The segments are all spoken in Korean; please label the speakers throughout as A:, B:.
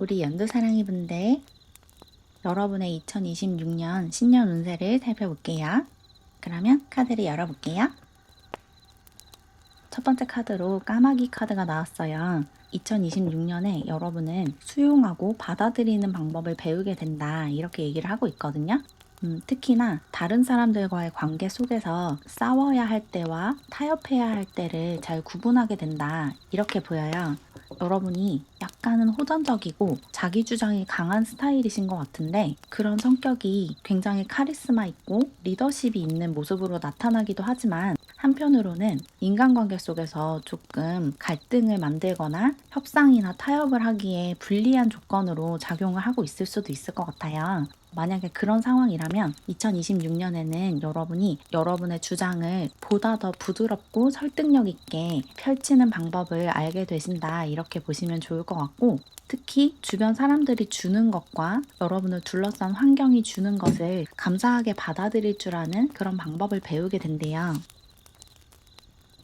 A: 우리 연두사랑이 분들, 여러분의 2026년 신년 운세를 살펴볼게요. 그러면 카드를 열어볼게요. 첫 번째 카드로 까마귀 카드가 나왔어요. 2026년에 여러분은 수용하고 받아들이는 방법을 배우게 된다, 이렇게 얘기를 하고 있거든요. 특히나 다른 사람들과의 관계 속에서 싸워야 할 때와 타협해야 할 때를 잘 구분하게 된다, 이렇게 보여요. 여러분이 약간은 호전적이고 자기 주장이 강한 스타일이신 것 같은데, 그런 성격이 굉장히 카리스마 있고 리더십이 있는 모습으로 나타나기도 하지만, 한편으로는 인간관계 속에서 조금 갈등을 만들거나 협상이나 타협을 하기에 불리한 조건으로 작용을 하고 있을 수도 있을 것 같아요. 만약에 그런 상황이라면 2026년에는 여러분이 여러분의 주장을 보다 더 부드럽고 설득력 있게 펼치는 방법을 알게 되신다, 이렇게 보시면 좋을 것 같고, 특히 주변 사람들이 주는 것과 여러분을 둘러싼 환경이 주는 것을 감사하게 받아들일 줄 아는 그런 방법을 배우게 된대요.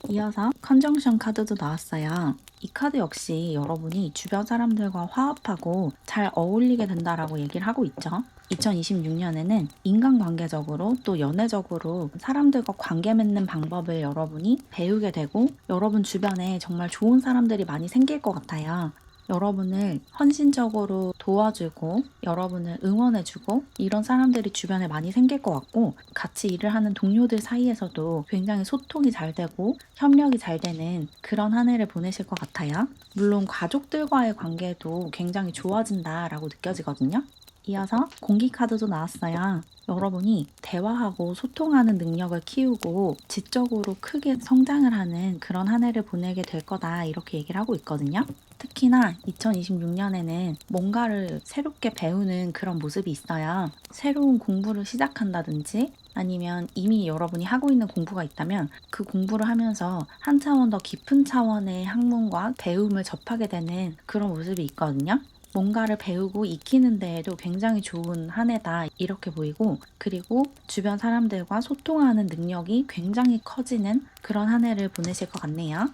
A: 이어서 컨정션 카드도 나왔어요. 이 카드 역시 여러분이 주변 사람들과 화합하고 잘 어울리게 된다라고 얘기를 하고 있죠. 2026년에는 인간관계적으로 또 연애적으로 사람들과 관계 맺는 방법을 여러분이 배우게 되고, 여러분 주변에 정말 좋은 사람들이 많이 생길 것 같아요. 여러분을 헌신적으로 도와주고 여러분을 응원해주고 이런 사람들이 주변에 많이 생길 것 같고, 같이 일을 하는 동료들 사이에서도 굉장히 소통이 잘 되고 협력이 잘 되는 그런 한 해를 보내실 것 같아요. 물론 가족들과의 관계도 굉장히 좋아진다라고 느껴지거든요. 이어서 공기 카드도 나왔어요. 여러분이 대화하고 소통하는 능력을 키우고 지적으로 크게 성장을 하는 그런 한 해를 보내게 될 거다, 이렇게 얘기를 하고 있거든요. 특히나 2026년에는 뭔가를 새롭게 배우는 그런 모습이 있어요. 새로운 공부를 시작한다든지, 아니면 이미 여러분이 하고 있는 공부가 있다면 그 공부를 하면서 한 차원 더 깊은 차원의 학문과 배움을 접하게 되는 그런 모습이 있거든요. 뭔가를 배우고 익히는 데에도 굉장히 좋은 한 해다, 이렇게 보이고, 그리고 주변 사람들과 소통하는 능력이 굉장히 커지는 그런 한 해를 보내실 것 같네요.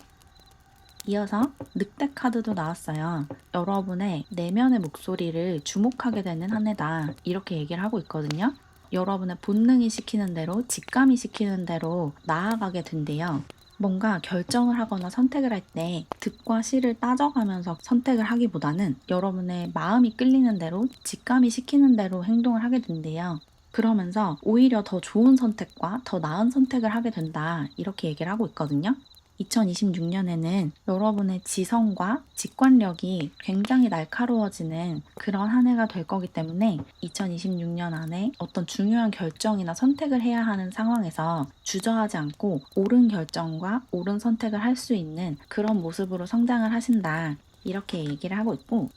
A: 이어서 늑대 카드도 나왔어요. 여러분의 내면의 목소리를 주목하게 되는 한 해다, 이렇게 얘기를 하고 있거든요. 여러분의 본능이 시키는 대로, 직감이 시키는 대로 나아가게 된대요. 뭔가 결정을 하거나 선택을 할 때 득과 실을 따져가면서 선택을 하기보다는 여러분의 마음이 끌리는 대로, 직감이 시키는 대로 행동을 하게 된대요. 그러면서 오히려 더 좋은 선택과 더 나은 선택을 하게 된다, 이렇게 얘기를 하고 있거든요. 2026년에는 여러분의 지성과 직관력이 굉장히 날카로워지는 그런 한 해가 될 거기 때문에, 2026년 안에 어떤 중요한 결정이나 선택을 해야 하는 상황에서 주저하지 않고 옳은 결정과 옳은 선택을 할 수 있는 그런 모습으로 성장을 하신다, 이렇게 얘기를 하고 있고,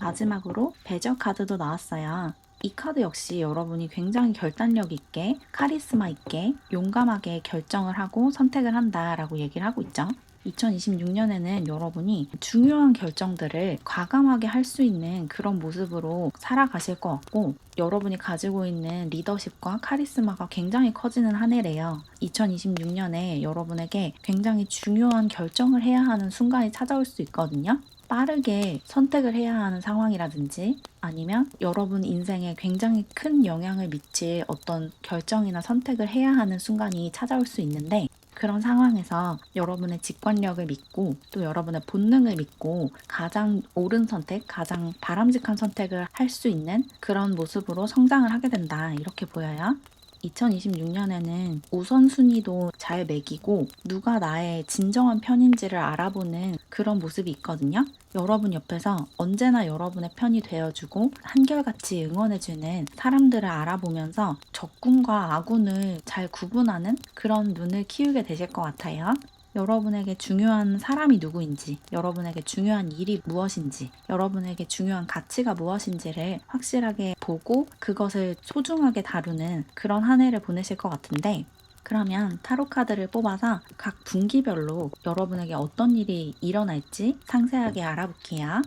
A: 마지막으로 배저 카드도 나왔어요. 이 카드 역시 여러분이 굉장히 결단력 있게, 카리스마 있게, 용감하게 결정을 하고 선택을 한다라고 얘기를 하고 있죠. 2026년에는 여러분이 중요한 결정들을 과감하게 할 수 있는 그런 모습으로 살아가실 것 같고, 여러분이 가지고 있는 리더십과 카리스마가 굉장히 커지는 한 해래요. 2026년에 여러분에게 굉장히 중요한 결정을 해야 하는 순간이 찾아올 수 있거든요. 빠르게 선택을 해야 하는 상황이라든지, 아니면 여러분 인생에 굉장히 큰 영향을 미칠 어떤 결정이나 선택을 해야 하는 순간이 찾아올 수 있는데, 그런 상황에서 여러분의 직관력을 믿고 또 여러분의 본능을 믿고 가장 옳은 선택, 가장 바람직한 선택을 할 수 있는 그런 모습으로 성장을 하게 된다, 이렇게 보여요. 2026년에는 우선순위도 잘 매기고 누가 나의 진정한 편인지를 알아보는 그런 모습이 있거든요. 여러분 옆에서 언제나 여러분의 편이 되어주고 한결같이 응원해주는 사람들을 알아보면서 적군과 아군을 잘 구분하는 그런 눈을 키우게 되실 것 같아요. 여러분에게 중요한 사람이 누구인지, 여러분에게 중요한 일이 무엇인지, 여러분에게 중요한 가치가 무엇인지를 확실하게 보고 그것을 소중하게 다루는 그런 한 해를 보내실 것 같은데, 그러면 타로 카드를 뽑아서 각 분기별로 여러분에게 어떤 일이 일어날지 상세하게 알아볼게요.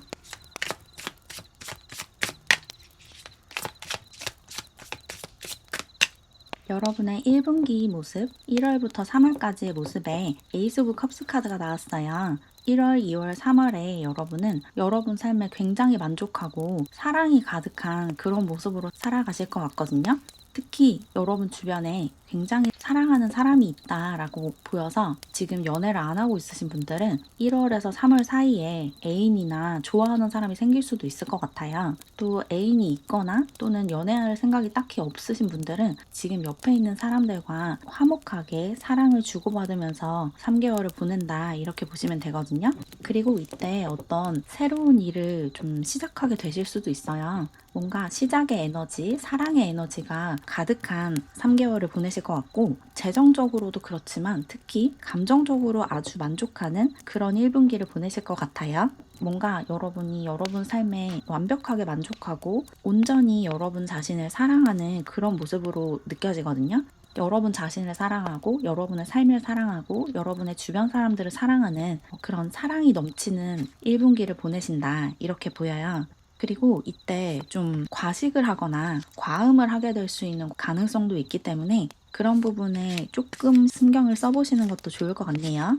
A: 여러분의 1분기 모습, 1월부터 3월까지의 모습에 에이스 오브 컵스 카드가 나왔어요. 1월, 2월, 3월에 여러분은 여러분 삶에 굉장히 만족하고 사랑이 가득한 그런 모습으로 살아가실 것 같거든요. 특히 여러분 주변에 굉장히 사랑하는 사람이 있다라고 보여서 지금 연애를 안 하고 있으신 분들은 1월에서 3월 사이에 애인이나 좋아하는 사람이 생길 수도 있을 것 같아요. 또 애인이 있거나 또는 연애할 생각이 딱히 없으신 분들은 지금 옆에 있는 사람들과 화목하게 사랑을 주고받으면서 3개월을 보낸다 이렇게 보시면 되거든요. 그리고 이때 어떤 새로운 일을 좀 시작하게 되실 수도 있어요. 뭔가 시작의 에너지, 사랑의 에너지가 가득한 3개월을 보내실 것 같고, 재정적으로도 그렇지만 특히 감정적으로 아주 만족하는 그런 1분기를 보내실 것 같아요. 뭔가 여러분이 여러분 삶에 완벽하게 만족하고 온전히 여러분 자신을 사랑하는 그런 모습으로 느껴지거든요. 여러분 자신을 사랑하고 여러분의 삶을 사랑하고 여러분의 주변 사람들을 사랑하는 그런 사랑이 넘치는 1분기를 보내신다 이렇게 보여요. 그리고 이때 좀 과식을 하거나 과음을 하게 될 수 있는 가능성도 있기 때문에 그런 부분에 조금 신경을 써보시는 것도 좋을 것 같네요.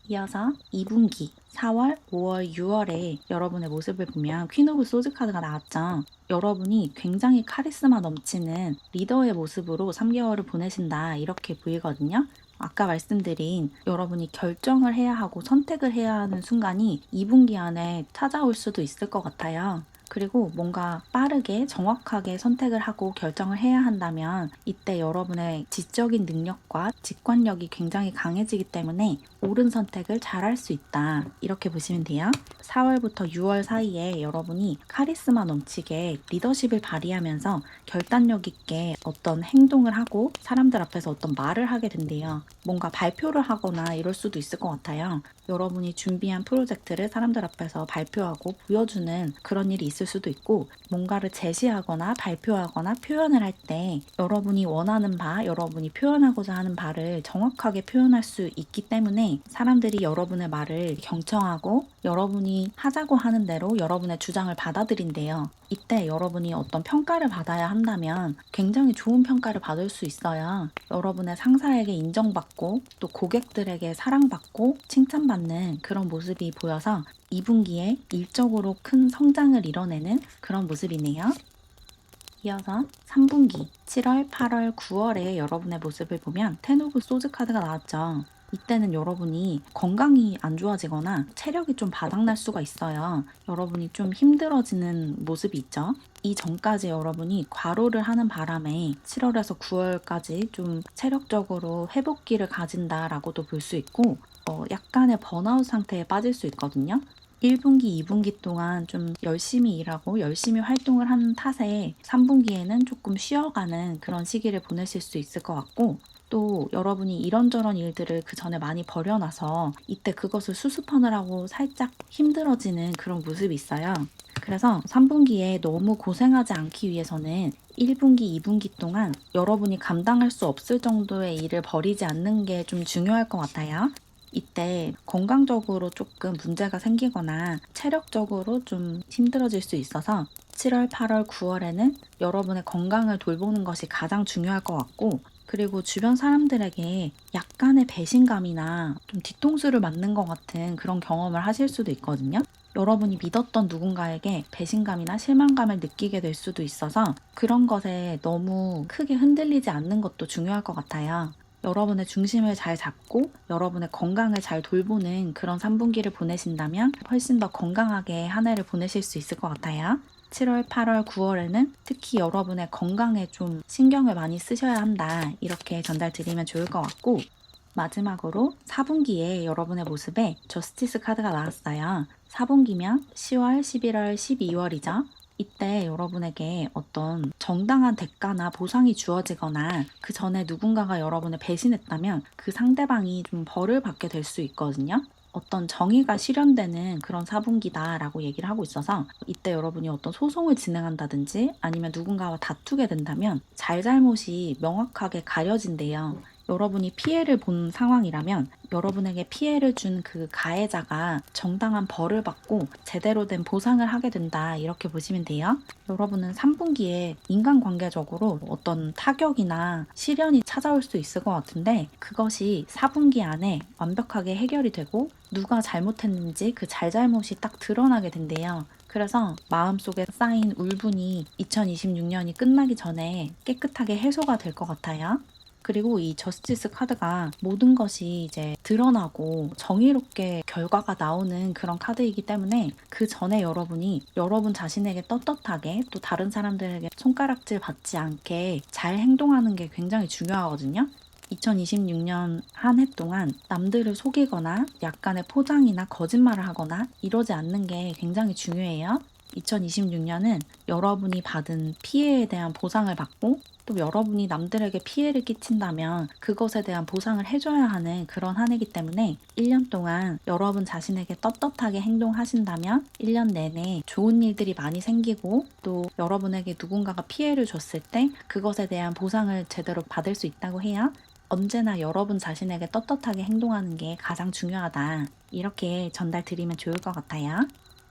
A: 이어서 2분기 4월, 5월, 6월에 여러분의 모습을 보면 퀸 오브 소즈 카드가 나왔죠. 여러분이 굉장히 카리스마 넘치는 리더의 모습으로 3개월을 보내신다 이렇게 보이거든요. 아까 말씀드린 여러분이 결정을 해야 하고 선택을 해야 하는 순간이 2분기 안에 찾아올 수도 있을 것 같아요. 그리고 뭔가 빠르게 정확하게 선택을 하고 결정을 해야 한다면 이때 여러분의 지적인 능력과 직관력이 굉장히 강해지기 때문에 옳은 선택을 잘 할 수 있다. 이렇게 보시면 돼요. 4월부터 6월 사이에 여러분이 카리스마 넘치게 리더십을 발휘하면서 결단력 있게 어떤 행동을 하고 사람들 앞에서 어떤 말을 하게 된대요. 뭔가 발표를 하거나 이럴 수도 있을 것 같아요. 여러분이 준비한 프로젝트를 사람들 앞에서 발표하고 보여주는 그런 일이 있을 수도 있고 뭔가를 제시하거나 발표하거나 표현을 할 때 여러분이 원하는 바, 여러분이 표현하고자 하는 바를 정확하게 표현할 수 있기 때문에 사람들이 여러분의 말을 경청하고 여러분이 하자고 하는 대로 여러분의 주장을 받아들인대요. 이때 여러분이 어떤 평가를 받아야 한다면 굉장히 좋은 평가를 받을 수 있어요. 여러분의 상사에게 인정받고 또 고객들에게 사랑받고 칭찬받는 그런 모습이 보여서 2분기에 일적으로 큰 성장을 이뤄내는 그런 모습이네요. 이어서 3분기 7월, 8월, 9월에 여러분의 모습을 보면 텐 오브 소즈 카드가 나왔죠. 이때는 여러분이 건강이 안 좋아지거나 체력이 좀 바닥날 수가 있어요. 여러분이 좀 힘들어지는 모습이 있죠. 이 전까지 여러분이 과로를 하는 바람에 7월에서 9월까지 좀 체력적으로 회복기를 가진다라고도 볼 수 있고 약간의 번아웃 상태에 빠질 수 있거든요. 1분기, 2분기 동안 좀 열심히 일하고 열심히 활동을 한 탓에 3분기에는 조금 쉬어가는 그런 시기를 보내실 수 있을 것 같고 또 여러분이 이런저런 일들을 그 전에 많이 벌여놔서 이때 그것을 수습하느라고 살짝 힘들어지는 그런 모습이 있어요. 그래서 3분기에 너무 고생하지 않기 위해서는 1분기, 2분기 동안 여러분이 감당할 수 없을 정도의 일을 벌이지 않는 게 좀 중요할 것 같아요. 이때 건강적으로 조금 문제가 생기거나 체력적으로 좀 힘들어질 수 있어서 7월, 8월, 9월에는 여러분의 건강을 돌보는 것이 가장 중요할 것 같고 그리고 주변 사람들에게 약간의 배신감이나 좀 뒤통수를 맞는 것 같은 그런 경험을 하실 수도 있거든요. 여러분이 믿었던 누군가에게 배신감이나 실망감을 느끼게 될 수도 있어서 그런 것에 너무 크게 흔들리지 않는 것도 중요할 것 같아요. 여러분의 중심을 잘 잡고 여러분의 건강을 잘 돌보는 그런 3분기를 보내신다면 훨씬 더 건강하게 한 해를 보내실 수 있을 것 같아요. 7월, 8월, 9월에는 특히 여러분의 건강에 좀 신경을 많이 쓰셔야 한다. 이렇게 전달드리면 좋을 것 같고 마지막으로 4분기에 여러분의 모습에 저스티스 카드가 나왔어요. 4분기면 10월, 11월, 12월이죠. 이때 여러분에게 어떤 정당한 대가나 보상이 주어지거나 그 전에 누군가가 여러분을 배신했다면 그 상대방이 좀 벌을 받게 될 수 있거든요. 어떤 정의가 실현되는 그런 4분기다라고 얘기를 하고 있어서 이때 여러분이 어떤 소송을 진행한다든지 아니면 누군가와 다투게 된다면 잘잘못이 명확하게 가려진대요. 여러분이 피해를 본 상황이라면 여러분에게 피해를 준 그 가해자가 정당한 벌을 받고 제대로 된 보상을 하게 된다, 이렇게 보시면 돼요. 여러분은 3분기에 인간관계적으로 어떤 타격이나 시련이 찾아올 수 있을 것 같은데 그것이 4분기 안에 완벽하게 해결이 되고 누가 잘못했는지 그 잘잘못이 딱 드러나게 된대요. 그래서 마음속에 쌓인 울분이 2026년이 끝나기 전에 깨끗하게 해소가 될 것 같아요. 그리고 이 저스티스 카드가 모든 것이 이제 드러나고 정의롭게 결과가 나오는 그런 카드이기 때문에 그 전에 여러분이 여러분 자신에게 떳떳하게 또 다른 사람들에게 손가락질 받지 않게 잘 행동하는 게 굉장히 중요하거든요. 2026년 한 해 동안 남들을 속이거나 약간의 포장이나 거짓말을 하거나 이러지 않는 게 굉장히 중요해요. 2026년은 여러분이 받은 피해에 대한 보상을 받고 또 여러분이 남들에게 피해를 끼친다면 그것에 대한 보상을 해줘야 하는 그런 한 해이기 때문에 1년 동안 여러분 자신에게 떳떳하게 행동하신다면 1년 내내 좋은 일들이 많이 생기고 또 여러분에게 누군가가 피해를 줬을 때 그것에 대한 보상을 제대로 받을 수 있다고 해요. 언제나 여러분 자신에게 떳떳하게 행동하는 게 가장 중요하다, 이렇게 전달 드리면 좋을 것 같아요.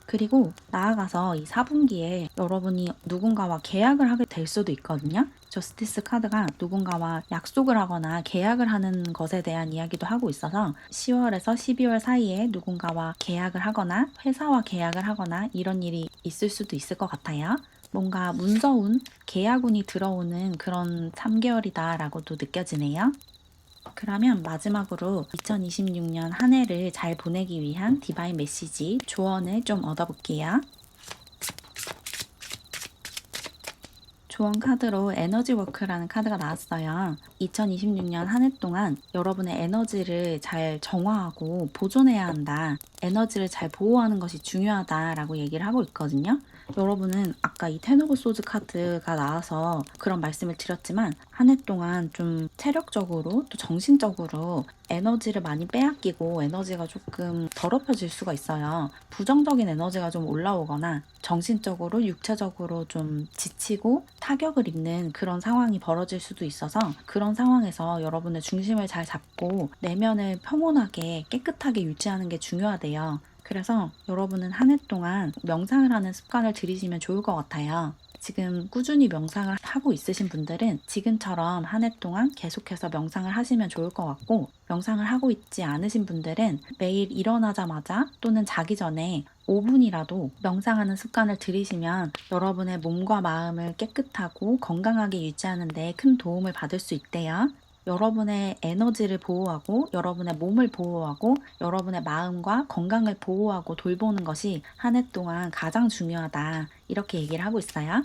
A: 그리고 나아가서 이 4분기에 여러분이 누군가와 계약을 하게 될 수도 있거든요. 저스티스 카드가 누군가와 약속을 하거나 계약을 하는 것에 대한 이야기도 하고 있어서 10월에서 12월 사이에 누군가와 계약을 하거나 회사와 계약을 하거나 이런 일이 있을 수도 있을 것 같아요. 뭔가 문서운, 계약운이 들어오는 그런 3개월이다라고도 느껴지네요. 그러면 마지막으로 2026년 한 해를 잘 보내기 위한 디바인 메시지, 조언을 좀 얻어볼게요. 조언 카드로 에너지 워크라는 카드가 나왔어요. 2026년 한 해 동안 여러분의 에너지를 잘 정화하고 보존해야 한다. 에너지를 잘 보호하는 것이 중요하다라고 얘기를 하고 있거든요. 여러분은 아까 이 텐 오브 소즈 카드가 나와서 그런 말씀을 드렸지만 한 해 동안 좀 체력적으로 또 정신적으로 에너지를 많이 빼앗기고 에너지가 조금 더럽혀질 수가 있어요. 부정적인 에너지가 좀 올라오거나 정신적으로 육체적으로 좀 지치고 타격을 입는 그런 상황이 벌어질 수도 있어서 그런 상황에서 여러분의 중심을 잘 잡고 내면을 평온하게 깨끗하게 유지하는 게 중요하대요. 그래서 여러분은 한 해 동안 명상을 하는 습관을 들이시면 좋을 것 같아요. 지금 꾸준히 명상을 하고 있으신 분들은 지금처럼 한 해 동안 계속해서 명상을 하시면 좋을 것 같고, 명상을 하고 있지 않으신 분들은 매일 일어나자마자 또는 자기 전에 5분이라도 명상하는 습관을 들이시면 여러분의 몸과 마음을 깨끗하고 건강하게 유지하는 데 큰 도움을 받을 수 있대요. 여러분의 에너지를 보호하고 여러분의 몸을 보호하고 여러분의 마음과 건강을 보호하고 돌보는 것이 한 해 동안 가장 중요하다, 이렇게 얘기를 하고 있어요.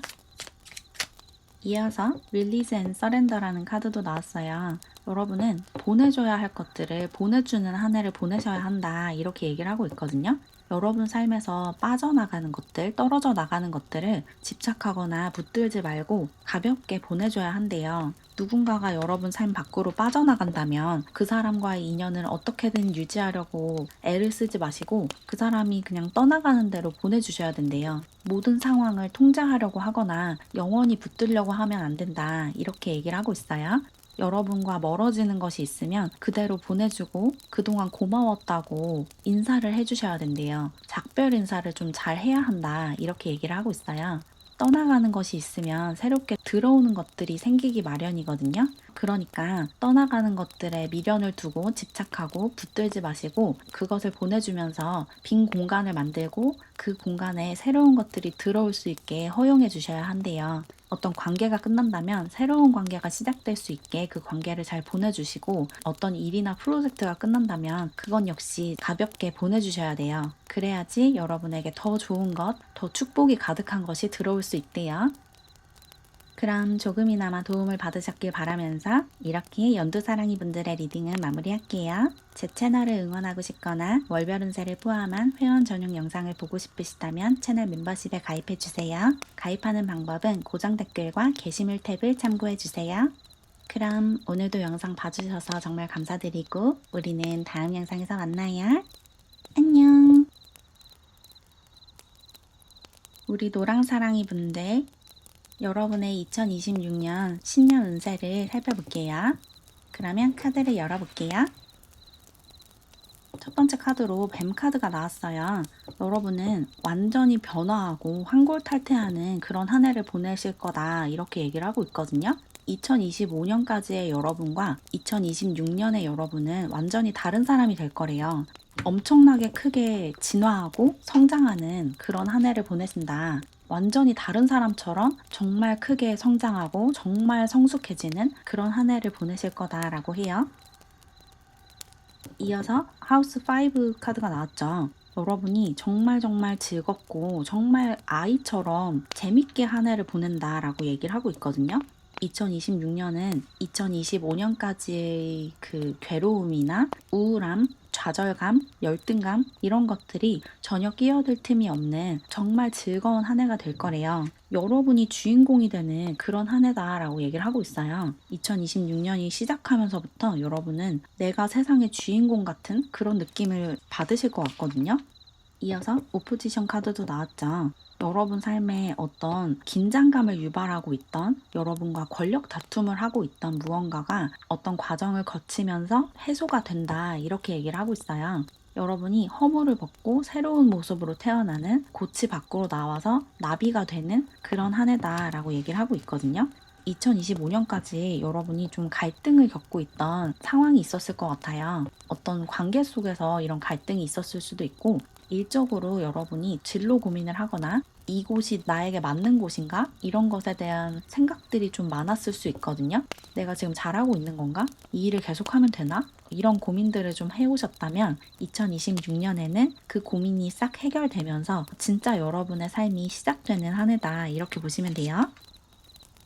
A: 이어서 Release and Surrender라는 카드도 나왔어요. 여러분은 보내줘야 할 것들을 보내주는 한 해를 보내셔야 한다, 이렇게 얘기를 하고 있거든요. 여러분 삶에서 빠져나가는 것들, 떨어져 나가는 것들을 집착하거나 붙들지 말고 가볍게 보내줘야 한대요. 누군가가 여러분 삶 밖으로 빠져나간다면 그 사람과의 인연을 어떻게든 유지하려고 애를 쓰지 마시고 그 사람이 그냥 떠나가는 대로 보내주셔야 된대요. 모든 상황을 통제하려고 하거나 영원히 붙들려고 하면 안 된다, 이렇게 얘기를 하고 있어요. 여러분과 멀어지는 것이 있으면 그대로 보내주고 그동안 고마웠다고 인사를 해주셔야 된대요. 작별 인사를 좀 잘 해야 한다, 이렇게 얘기를 하고 있어요. 떠나가는 것이 있으면 새롭게 들어오는 것들이 생기기 마련이거든요. 그러니까 떠나가는 것들에 미련을 두고 집착하고 붙들지 마시고 그것을 보내주면서 빈 공간을 만들고 그 공간에 새로운 것들이 들어올 수 있게 허용해 주셔야 한대요. 어떤 관계가 끝난다면 새로운 관계가 시작될 수 있게 그 관계를 잘 보내주시고, 어떤 일이나 프로젝트가 끝난다면 그건 역시 가볍게 보내주셔야 돼요. 그래야지 여러분에게 더 좋은 것, 더 축복이 가득한 것이 들어올 수 있대요. 그럼 조금이나마 도움을 받으셨길 바라면서 이렇게 연두사랑이 분들의 리딩은 마무리할게요. 제 채널을 응원하고 싶거나 월별 운세를 포함한 회원 전용 영상을 보고 싶으시다면 채널 멤버십에 가입해주세요. 가입하는 방법은 고정 댓글과 게시물 탭을 참고해주세요. 그럼 오늘도 영상 봐주셔서 정말 감사드리고 우리는 다음 영상에서 만나요. 안녕. 우리 노랑사랑이 분들, 여러분의 2026년 신년 운세를 살펴볼게요. 그러면 카드를 열어볼게요. 첫 번째 카드로 뱀 카드가 나왔어요. 여러분은 완전히 변화하고 환골탈태하는 그런 한 해를 보내실 거다 이렇게 얘기를 하고 있거든요. 2025년까지의 여러분과 2026년의 여러분은 완전히 다른 사람이 될 거래요. 엄청나게 크게 진화하고 성장하는 그런 한 해를 보내신다. 완전히 다른 사람처럼 정말 크게 성장하고 정말 성숙해지는 그런 한 해를 보내실 거다라고 해요. 이어서 하우스 5 카드가 나왔죠. 여러분이 정말 즐겁고 정말 아이처럼 재밌게 한 해를 보낸다라고 얘기를 하고 있거든요. 2026년은 2025년까지의 그 괴로움이나 우울함, 좌절감, 열등감 이런 것들이 전혀 끼어들 틈이 없는 정말 즐거운 한 해가 될 거래요. 여러분이 주인공이 되는 그런 한 해다라고 얘기를 하고 있어요. 2026년이 시작하면서부터 여러분은 내가 세상의 주인공 같은 그런 느낌을 받으실 것 같거든요. 이어서 오포지션 카드도 나왔죠. 여러분 삶에 어떤 긴장감을 유발하고 있던 여러분과 권력 다툼을 하고 있던 무언가가 어떤 과정을 거치면서 해소가 된다 이렇게 얘기를 하고 있어요. 여러분이 허물을 벗고 새로운 모습으로 태어나는 고치 밖으로 나와서 나비가 되는 그런 한 해다라고 얘기를 하고 있거든요. 2025년까지 여러분이 좀 갈등을 겪고 있던 상황이 있었을 것 같아요. 어떤 관계 속에서 이런 갈등이 있었을 수도 있고 일적으로 여러분이 진로 고민을 하거나 이곳이 나에게 맞는 곳인가? 이런 것에 대한 생각들이 좀 많았을 수 있거든요. 내가 지금 잘하고 있는 건가? 이 일을 계속하면 되나? 이런 고민들을 좀 해오셨다면 2026년에는 그 고민이 싹 해결되면서 진짜 여러분의 삶이 시작되는 한 해다 이렇게 보시면 돼요.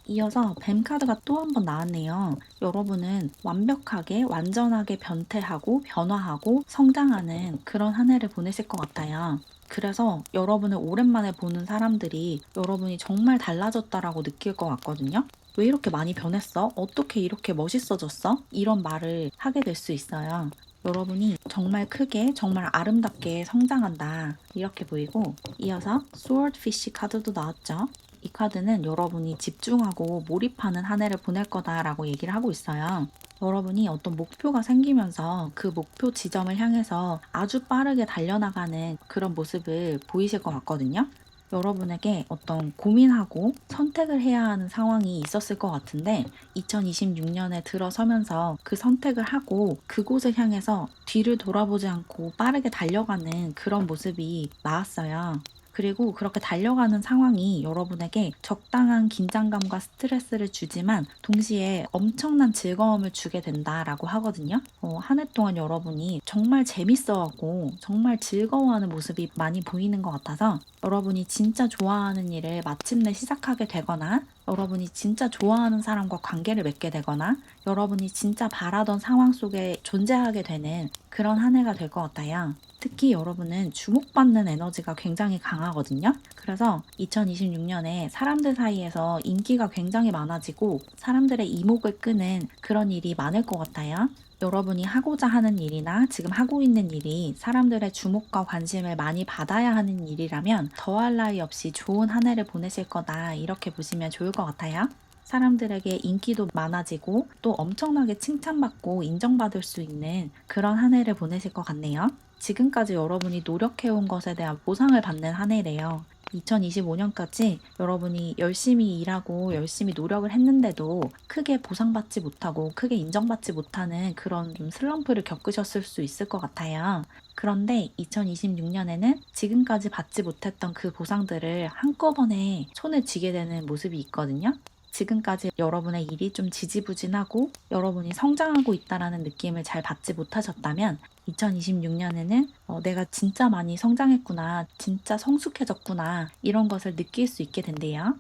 A: 이어서 뱀 카드가 또 한 번 나왔네요. 여러분은 완벽하게, 완전하게 변태하고 변화하고 성장하는 그런 한 해를 보내실 것 같아요. 그래서 여러분을 오랜만에 보는 사람들이 여러분이 정말 달라졌다라고 느낄 것 같거든요. 왜 이렇게 많이 변했어? 어떻게 이렇게 멋있어졌어? 이런 말을 하게 될 수 있어요. 여러분이 정말 크게, 정말 아름답게 성장한다. 이렇게 보이고, 이어서 스워드피쉬 카드도 나왔죠. 이 카드는 여러분이 집중하고 몰입하는 한 해를 보낼 거다라고 얘기를 하고 있어요. 여러분이 어떤 목표가 생기면서 그 목표 지점을 향해서 아주 빠르게 달려나가는 그런 모습을 보이실 것 같거든요. 여러분에게 어떤 고민하고 선택을 해야 하는 상황이 있었을 것 같은데 2026년에 들어서면서 그 선택을 하고 그곳을 향해서 뒤를 돌아보지 않고 빠르게 달려가는 그런 모습이 나왔어요. 그리고 그렇게 달려가는 상황이 여러분에게 적당한 긴장감과 스트레스를 주지만 동시에 엄청난 즐거움을 주게 된다라고 하거든요. 한 해 동안 여러분이 정말 재밌어하고 정말 즐거워하는 모습이 많이 보이는 것 같아서 여러분이 진짜 좋아하는 일을 마침내 시작하게 되거나 여러분이 진짜 좋아하는 사람과 관계를 맺게 되거나 여러분이 진짜 바라던 상황 속에 존재하게 되는 그런 한 해가 될 것 같아요. 특히 여러분은 주목받는 에너지가 굉장히 강하거든요. 그래서 2026년에 사람들 사이에서 인기가 굉장히 많아지고 사람들의 이목을 끄는 그런 일이 많을 것 같아요. 여러분이 하고자 하는 일이나 지금 하고 있는 일이 사람들의 주목과 관심을 많이 받아야 하는 일이라면 더할 나위 없이 좋은 한 해를 보내실 거다 이렇게 보시면 좋을 것 같아요. 사람들에게 인기도 많아지고 또 엄청나게 칭찬받고 인정받을 수 있는 그런 한 해를 보내실 것 같네요. 지금까지 여러분이 노력해온 것에 대한 보상을 받는 한 해래요. 2025년까지 여러분이 열심히 일하고 열심히 노력을 했는데도 크게 보상받지 못하고 크게 인정받지 못하는 그런 좀 슬럼프를 겪으셨을 수 있을 것 같아요. 그런데 2026년에는 지금까지 받지 못했던 그 보상들을 한꺼번에 손에 쥐게 되는 모습이 있거든요. 지금까지 여러분의 일이 좀 지지부진하고 여러분이 성장하고 있다라는 느낌을 잘 받지 못하셨다면 2026년에는 내가 진짜 많이 성장했구나, 진짜 성숙해졌구나 이런 것을 느낄 수 있게 된대요.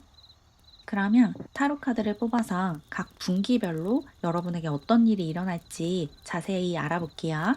A: 그러면 타로 카드를 뽑아서 각 분기별로 여러분에게 어떤 일이 일어날지 자세히 알아볼게요.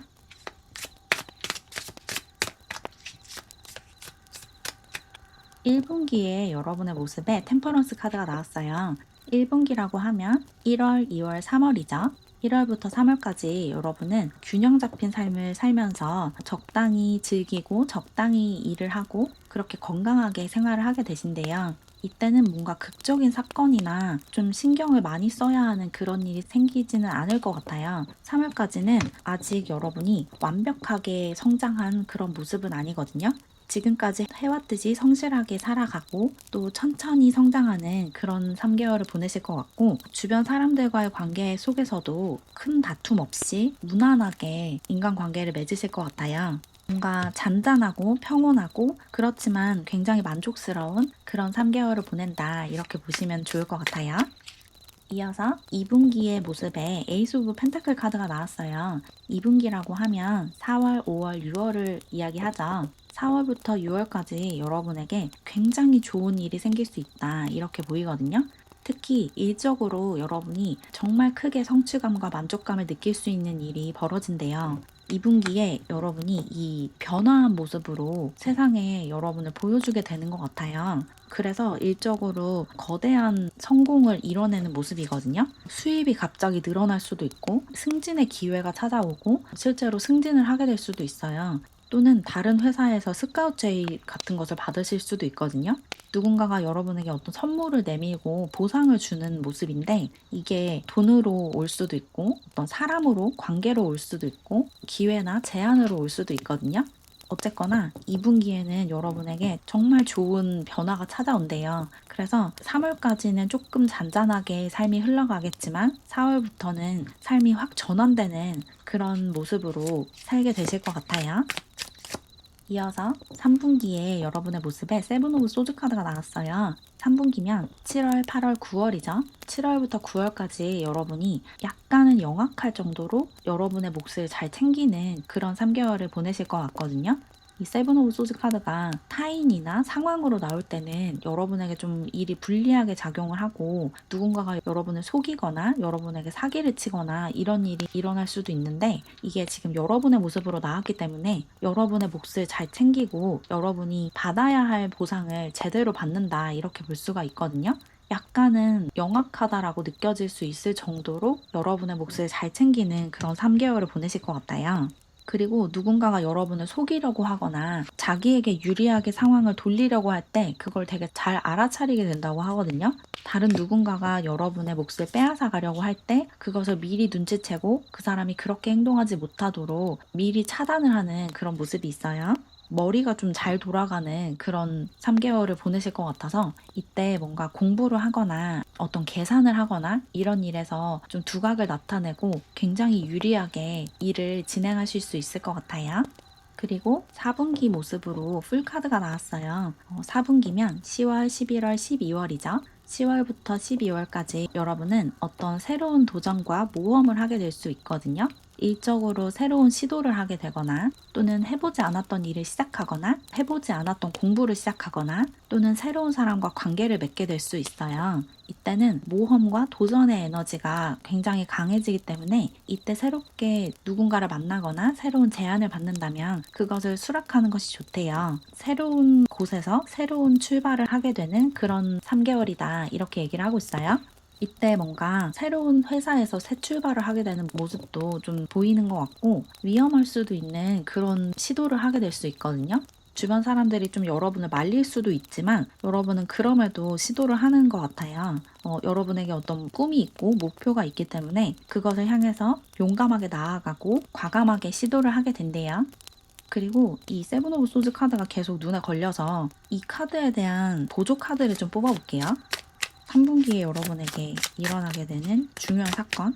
A: 1분기에 여러분의 모습에 템퍼런스 카드가 나왔어요. 1분기라고 하면 1월, 2월, 3월이죠. 1월부터 3월까지 여러분은 균형 잡힌 삶을 살면서 적당히 즐기고 적당히 일을 하고 그렇게 건강하게 생활을 하게 되신대요. 이때는 뭔가 극적인 사건이나 좀 신경을 많이 써야 하는 그런 일이 생기지는 않을 것 같아요. 3월까지는 아직 여러분이 완벽하게 성장한 그런 모습은 아니거든요. 지금까지 해왔듯이 성실하게 살아가고 또 천천히 성장하는 그런 3개월을 보내실 것 같고, 주변 사람들과의 관계 속에서도 큰 다툼 없이 무난하게 인간관계를 맺으실 것 같아요. 뭔가 잔잔하고 평온하고 그렇지만 굉장히 만족스러운 그런 3개월을 보낸다, 이렇게 보시면 좋을 것 같아요. 이어서 2분기의 모습에 에이스 오브 펜타클 카드가 나왔어요. 2분기라고 하면 4월, 5월, 6월을 이야기하죠. 4월부터 6월까지 여러분에게 굉장히 좋은 일이 생길 수 있다, 이렇게 보이거든요. 특히 일적으로 여러분이 정말 크게 성취감과 만족감을 느낄 수 있는 일이 벌어진대요. 2분기에 여러분이 이 변화한 모습으로 세상에 여러분을 보여주게 되는 것 같아요. 그래서 일적으로 거대한 성공을 이뤄내는 모습이거든요. 수입이 갑자기 늘어날 수도 있고, 승진의 기회가 찾아오고, 실제로 승진을 하게 될 수도 있어요. 또는 다른 회사에서 스카우트 제의 같은 것을 받으실 수도 있거든요. 누군가가 여러분에게 어떤 선물을 내밀고 보상을 주는 모습인데, 이게 돈으로 올 수도 있고 어떤 사람으로, 관계로 올 수도 있고 기회나 제안으로 올 수도 있거든요. 어쨌거나 2분기에는 여러분에게 정말 좋은 변화가 찾아온대요. 그래서 3월까지는 조금 잔잔하게 삶이 흘러가겠지만 4월부터는 삶이 확 전환되는 그런 모습으로 살게 되실 것 같아요. 이어서 3분기에 여러분의 모습에 세븐 오브 소드 카드가 나왔어요. 3분기면 7월, 8월, 9월이죠. 7월부터 9월까지 여러분이 약간은 영악할 정도로 여러분의 몫을 잘 챙기는 그런 3개월을 보내실 것 같거든요. 이 세븐 오브 소드 카드가 타인이나 상황으로 나올 때는 여러분에게 좀 일이 불리하게 작용을 하고, 누군가가 여러분을 속이거나 여러분에게 사기를 치거나 이런 일이 일어날 수도 있는데, 이게 지금 여러분의 모습으로 나왔기 때문에 여러분의 몫을 잘 챙기고 여러분이 받아야 할 보상을 제대로 받는다, 이렇게 볼 수가 있거든요. 약간은 영악하다라고 느껴질 수 있을 정도로 여러분의 몫을 잘 챙기는 그런 3개월을 보내실 것 같아요. 그리고 누군가가 여러분을 속이려고 하거나 자기에게 유리하게 상황을 돌리려고 할 때 그걸 되게 잘 알아차리게 된다고 하거든요. 다른 누군가가 여러분의 몫을 빼앗아 가려고 할 때 그것을 미리 눈치채고 그 사람이 그렇게 행동하지 못하도록 미리 차단을 하는 그런 모습이 있어요. 머리가 좀 잘 돌아가는 그런 3개월을 보내실 것 같아서, 이때 뭔가 공부를 하거나 어떤 계산을 하거나 이런 일에서 좀 두각을 나타내고 굉장히 유리하게 일을 진행하실 수 있을 것 같아요. 그리고 4분기 모습으로 풀카드가 나왔어요. 4분기면 10월, 11월, 12월이죠. 10월부터 12월까지 여러분은 어떤 새로운 도전과 모험을 하게 될 수 있거든요. 일적으로 새로운 시도를 하게 되거나, 또는 해보지 않았던 일을 시작하거나, 해보지 않았던 공부를 시작하거나, 또는 새로운 사람과 관계를 맺게 될 수 있어요. 이때는 모험과 도전의 에너지가 굉장히 강해지기 때문에 이때 새롭게 누군가를 만나거나 새로운 제안을 받는다면 그것을 수락하는 것이 좋대요. 새로운 곳에서 새로운 출발을 하게 되는 그런 3개월이다, 이렇게 얘기를 하고 있어요. 이때 뭔가 새로운 회사에서 새 출발을 하게 되는 모습도 좀 보이는 것 같고, 위험할 수도 있는 그런 시도를 하게 될 수 있거든요. 주변 사람들이 좀 여러분을 말릴 수도 있지만 여러분은 그럼에도 시도를 하는 것 같아요. 여러분에게 어떤 꿈이 있고 목표가 있기 때문에 그것을 향해서 용감하게 나아가고 과감하게 시도를 하게 된대요. 그리고 이 세븐 오브 소즈 카드가 계속 눈에 걸려서 이 카드에 대한 보조 카드를 좀 뽑아볼게요. 3분기에 여러분에게 일어나게 되는 중요한 사건,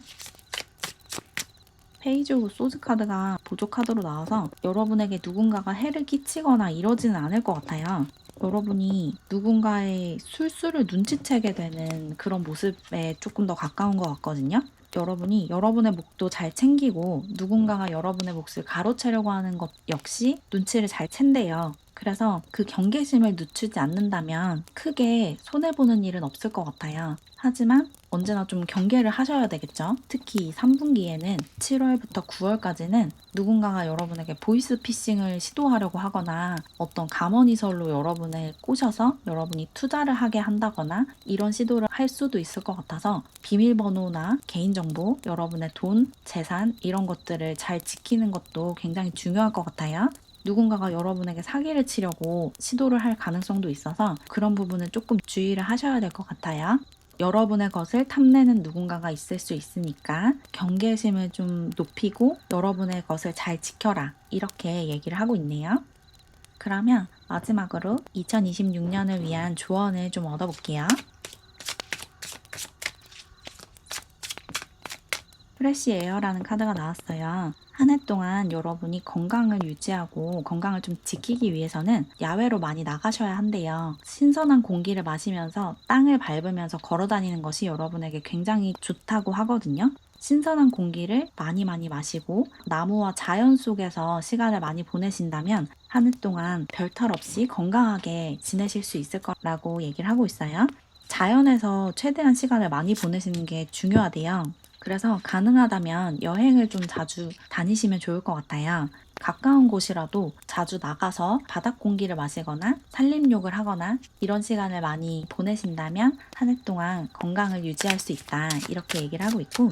A: 페이지 오브 소드 카드가 보조 카드로 나와서 여러분에게 누군가가 해를 끼치거나 이러지는 않을 것 같아요. 여러분이 누군가의 술수를 눈치채게 되는 그런 모습에 조금 더 가까운 것 같거든요. 여러분이 여러분의 몫도 잘 챙기고 누군가가 여러분의 몫을 가로채려고 하는 것 역시 눈치를 잘 챈대요. 그래서 그 경계심을 늦추지 않는다면 크게 손해보는 일은 없을 것 같아요. 하지만 언제나 좀 경계를 하셔야 되겠죠. 특히 3분기에는 7월부터 9월까지는 누군가가 여러분에게 보이스피싱을 시도하려고 하거나 어떤 감언이설로 여러분을 꼬셔서 여러분이 투자를 하게 한다거나 이런 시도를 할 수도 있을 것 같아서, 비밀번호나 개인정보, 여러분의 돈, 재산 이런 것들을 잘 지키는 것도 굉장히 중요할 것 같아요. 누군가가 여러분에게 사기를 치려고 시도를 할 가능성도 있어서 그런 부분은 조금 주의를 하셔야 될 것 같아요. 여러분의 것을 탐내는 누군가가 있을 수 있으니까 경계심을 좀 높이고 여러분의 것을 잘 지켜라. 이렇게 얘기를 하고 있네요. 그러면 마지막으로 2026년을 위한 조언을 좀 얻어볼게요. 프레시 에어라는 카드가 나왔어요. 한 해 동안 여러분이 건강을 유지하고 건강을 좀 지키기 위해서는 야외로 많이 나가셔야 한대요. 신선한 공기를 마시면서 땅을 밟으면서 걸어 다니는 것이 여러분에게 굉장히 좋다고 하거든요. 신선한 공기를 많이 많이 마시고 나무와 자연 속에서 시간을 많이 보내신다면 한 해 동안 별탈 없이 건강하게 지내실 수 있을 거라고 얘기를 하고 있어요. 자연에서 최대한 시간을 많이 보내시는 게 중요하대요. 그래서 가능하다면 여행을 좀 자주 다니시면 좋을 것 같아요. 가까운 곳이라도 자주 나가서 바닥 공기를 마시거나 산림욕을 하거나 이런 시간을 많이 보내신다면 한 해 동안 건강을 유지할 수 있다. 이렇게 얘기를 하고 있고,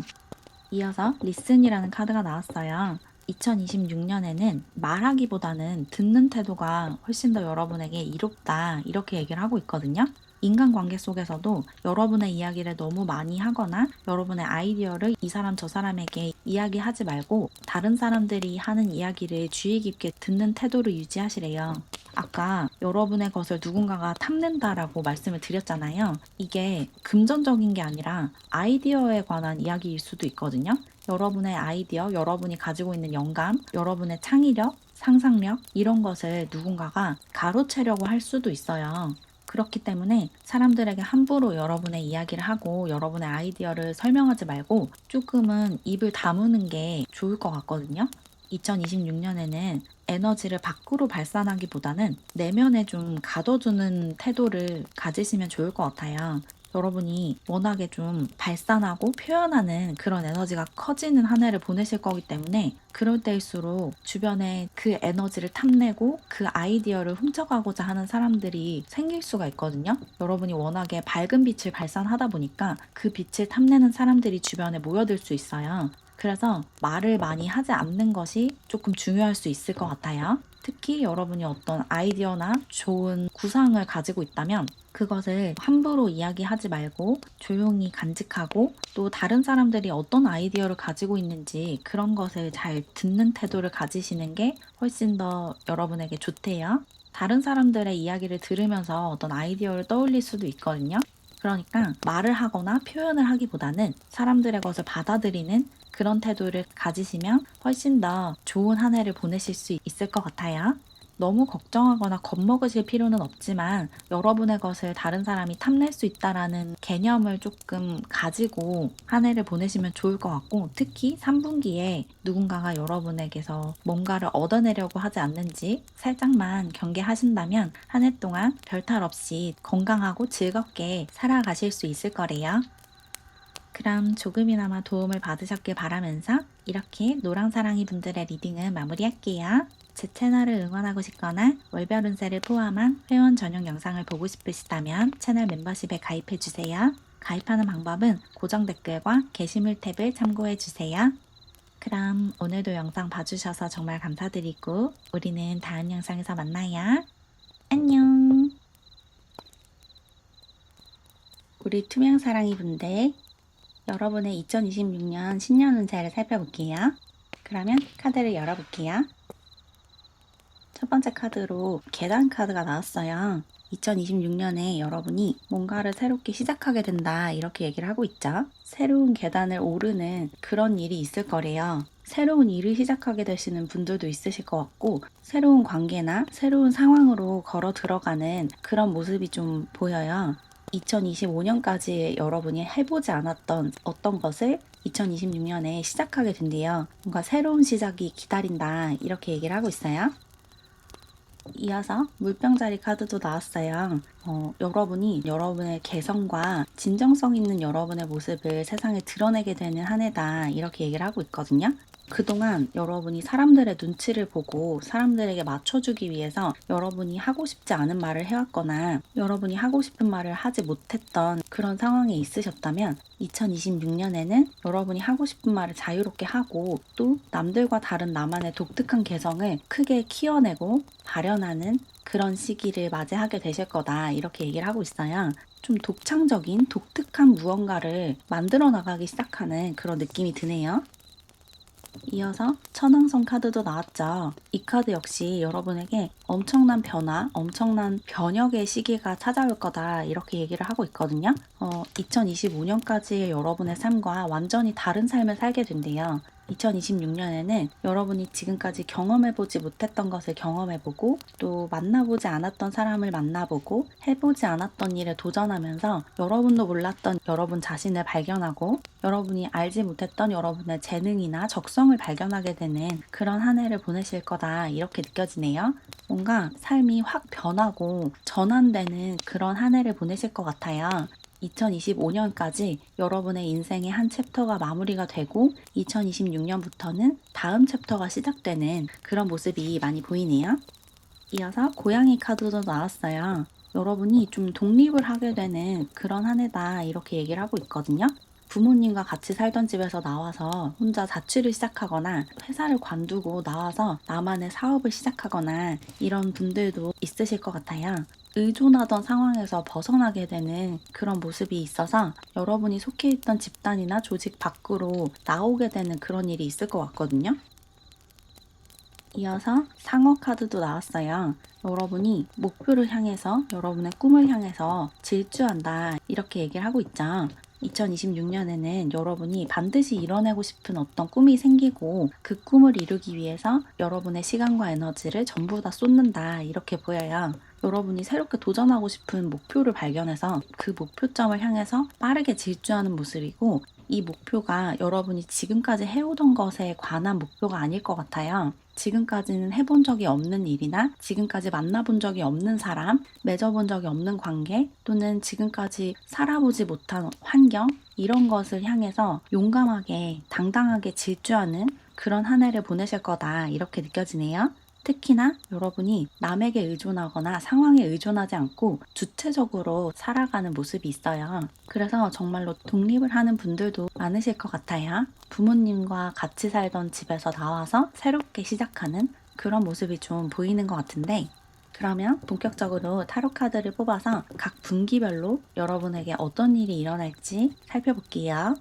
A: 이어서 리슨이라는 카드가 나왔어요. 2026년에는 말하기보다는 듣는 태도가 훨씬 더 여러분에게 이롭다. 이렇게 얘기를 하고 있거든요. 인간관계 속에서도 여러분의 이야기를 너무 많이 하거나 여러분의 아이디어를 이 사람 저 사람에게 이야기하지 말고 다른 사람들이 하는 이야기를 주의 깊게 듣는 태도를 유지하시래요. 아까 여러분의 것을 누군가가 탐낸다라고 말씀을 드렸잖아요. 이게 금전적인 게 아니라 아이디어에 관한 이야기일 수도 있거든요. 여러분의 아이디어, 여러분이 가지고 있는 영감, 여러분의 창의력, 상상력, 이런 것을 누군가가 가로채려고 할 수도 있어요. 그렇기 때문에 사람들에게 함부로 여러분의 이야기를 하고 여러분의 아이디어를 설명하지 말고 조금은 입을 다무는 게 좋을 것 같거든요. 2026년에는 에너지를 밖으로 발산하기보다는 내면에 좀 가둬두는 태도를 가지시면 좋을 것 같아요. 여러분이 워낙에 좀 발산하고 표현하는 그런 에너지가 커지는 한 해를 보내실 거기 때문에 그럴 때일수록 주변에 그 에너지를 탐내고 그 아이디어를 훔쳐가고자 하는 사람들이 생길 수가 있거든요. 여러분이 워낙에 밝은 빛을 발산하다 보니까 그 빛을 탐내는 사람들이 주변에 모여들 수 있어요. 그래서 말을 많이 하지 않는 것이 조금 중요할 수 있을 것 같아요. 특히 여러분이 어떤 아이디어나 좋은 구상을 가지고 있다면 그것을 함부로 이야기하지 말고 조용히 간직하고 또 다른 사람들이 어떤 아이디어를 가지고 있는지 그런 것을 잘 듣는 태도를 가지시는 게 훨씬 더 여러분에게 좋대요. 다른 사람들의 이야기를 들으면서 어떤 아이디어를 떠올릴 수도 있거든요. 그러니까 말을 하거나 표현을 하기보다는 사람들의 것을 받아들이는 그런 태도를 가지시면 훨씬 더 좋은 한 해를 보내실 수 있을 것 같아요. 너무 걱정하거나 겁먹으실 필요는 없지만 여러분의 것을 다른 사람이 탐낼 수 있다라는 개념을 조금 가지고 한 해를 보내시면 좋을 것 같고, 특히 3분기에 누군가가 여러분에게서 뭔가를 얻어내려고 하지 않는지 살짝만 경계하신다면 한 해 동안 별탈 없이 건강하고 즐겁게 살아가실 수 있을 거래요. 그럼 조금이나마 도움을 받으셨길 바라면서 이렇게 노랑사랑이 분들의 리딩은 마무리할게요. 제 채널을 응원하고 싶거나 월별 운세를 포함한 회원 전용 영상을 보고 싶으시다면 채널 멤버십에 가입해주세요. 가입하는 방법은 고정 댓글과 게시물 탭을 참고해주세요. 그럼 오늘도 영상 봐주셔서 정말 감사드리고 우리는 다음 영상에서 만나요. 안녕. 우리 투명사랑이 분들, 여러분의 2026년 신년 운세를 살펴볼게요. 그러면 카드를 열어볼게요. 첫 번째 카드로 계단 카드가 나왔어요. 2026년에 여러분이 뭔가를 새롭게 시작하게 된다, 이렇게 얘기를 하고 있죠. 새로운 계단을 오르는 그런 일이 있을 거래요. 새로운 일을 시작하게 되시는 분들도 있으실 것 같고, 새로운 관계나 새로운 상황으로 걸어 들어가는 그런 모습이 좀 보여요. 2025년까지 여러분이 해보지 않았던 어떤 것을 2026년에 시작하게 된대요. 뭔가 새로운 시작이 기다린다, 이렇게 얘기를 하고 있어요. 이어서 물병자리 카드도 나왔어요. 여러분이 여러분의 개성과 진정성 있는 여러분의 모습을 세상에 드러내게 되는 한 해다, 이렇게 얘기를 하고 있거든요. 그동안 여러분이 사람들의 눈치를 보고 사람들에게 맞춰주기 위해서 여러분이 하고 싶지 않은 말을 해왔거나 여러분이 하고 싶은 말을 하지 못했던 그런 상황에 있으셨다면 2026년에는 여러분이 하고 싶은 말을 자유롭게 하고 또 남들과 다른 나만의 독특한 개성을 크게 키워내고 발현하는 그런 시기를 맞이하게 되실 거다. 이렇게 얘기를 하고 있어요. 좀 독창적인 독특한 무언가를 만들어 나가기 시작하는 그런 느낌이 드네요. 이어서 천왕성 카드도 나왔죠. 이 카드 역시 여러분에게 엄청난 변화, 엄청난 변혁의 시기가 찾아올 거다 이렇게 얘기를 하고 있거든요. 2025년까지의 여러분의 삶과 완전히 다른 삶을 살게 된대요. 2026년에는 여러분이 지금까지 경험해보지 못했던 것을 경험해보고 또 만나보지 않았던 사람을 만나보고 해보지 않았던 일에 도전하면서 여러분도 몰랐던 여러분 자신을 발견하고 여러분이 알지 못했던 여러분의 재능이나 적성을 발견하게 되는 그런 한 해를 보내실 거다 이렇게 느껴지네요. 뭔가 삶이 확 변하고 전환되는 그런 한 해를 보내실 것 같아요. 2025년까지 여러분의 인생의 한 챕터가 마무리가 되고 2026년부터는 다음 챕터가 시작되는 그런 모습이 많이 보이네요. 이어서 고양이 카드도 나왔어요. 여러분이 좀 독립을 하게 되는 그런 한 해다 이렇게 얘기를 하고 있거든요. 부모님과 같이 살던 집에서 나와서 혼자 자취를 시작하거나 회사를 관두고 나와서 나만의 사업을 시작하거나 이런 분들도 있으실 것 같아요. 의존하던 상황에서 벗어나게 되는 그런 모습이 있어서 여러분이 속해 있던 집단이나 조직 밖으로 나오게 되는 그런 일이 있을 것 같거든요. 이어서 상어 카드도 나왔어요. 여러분이 목표를 향해서 여러분의 꿈을 향해서 질주한다 이렇게 얘기를 하고 있죠. 2026년에는 여러분이 반드시 이뤄내고 싶은 어떤 꿈이 생기고 그 꿈을 이루기 위해서 여러분의 시간과 에너지를 전부 다 쏟는다 이렇게 보여요. 여러분이 새롭게 도전하고 싶은 목표를 발견해서 그 목표점을 향해서 빠르게 질주하는 모습이고 이 목표가 여러분이 지금까지 해오던 것에 관한 목표가 아닐 것 같아요. 지금까지는 해본 적이 없는 일이나 지금까지 만나본 적이 없는 사람, 맺어본 적이 없는 관계 또는 지금까지 살아보지 못한 환경 이런 것을 향해서 용감하게 당당하게 질주하는 그런 한 해를 보내실 거다 이렇게 느껴지네요. 특히나 여러분이 남에게 의존하거나 상황에 의존하지 않고 주체적으로 살아가는 모습이 있어요. 그래서 정말로 독립을 하는 분들도 많으실 것 같아요. 부모님과 같이 살던 집에서 나와서 새롭게 시작하는 그런 모습이 좀 보이는 것 같은데 그러면 본격적으로 타로 카드를 뽑아서 각 분기별로 여러분에게 어떤 일이 일어날지 살펴볼게요.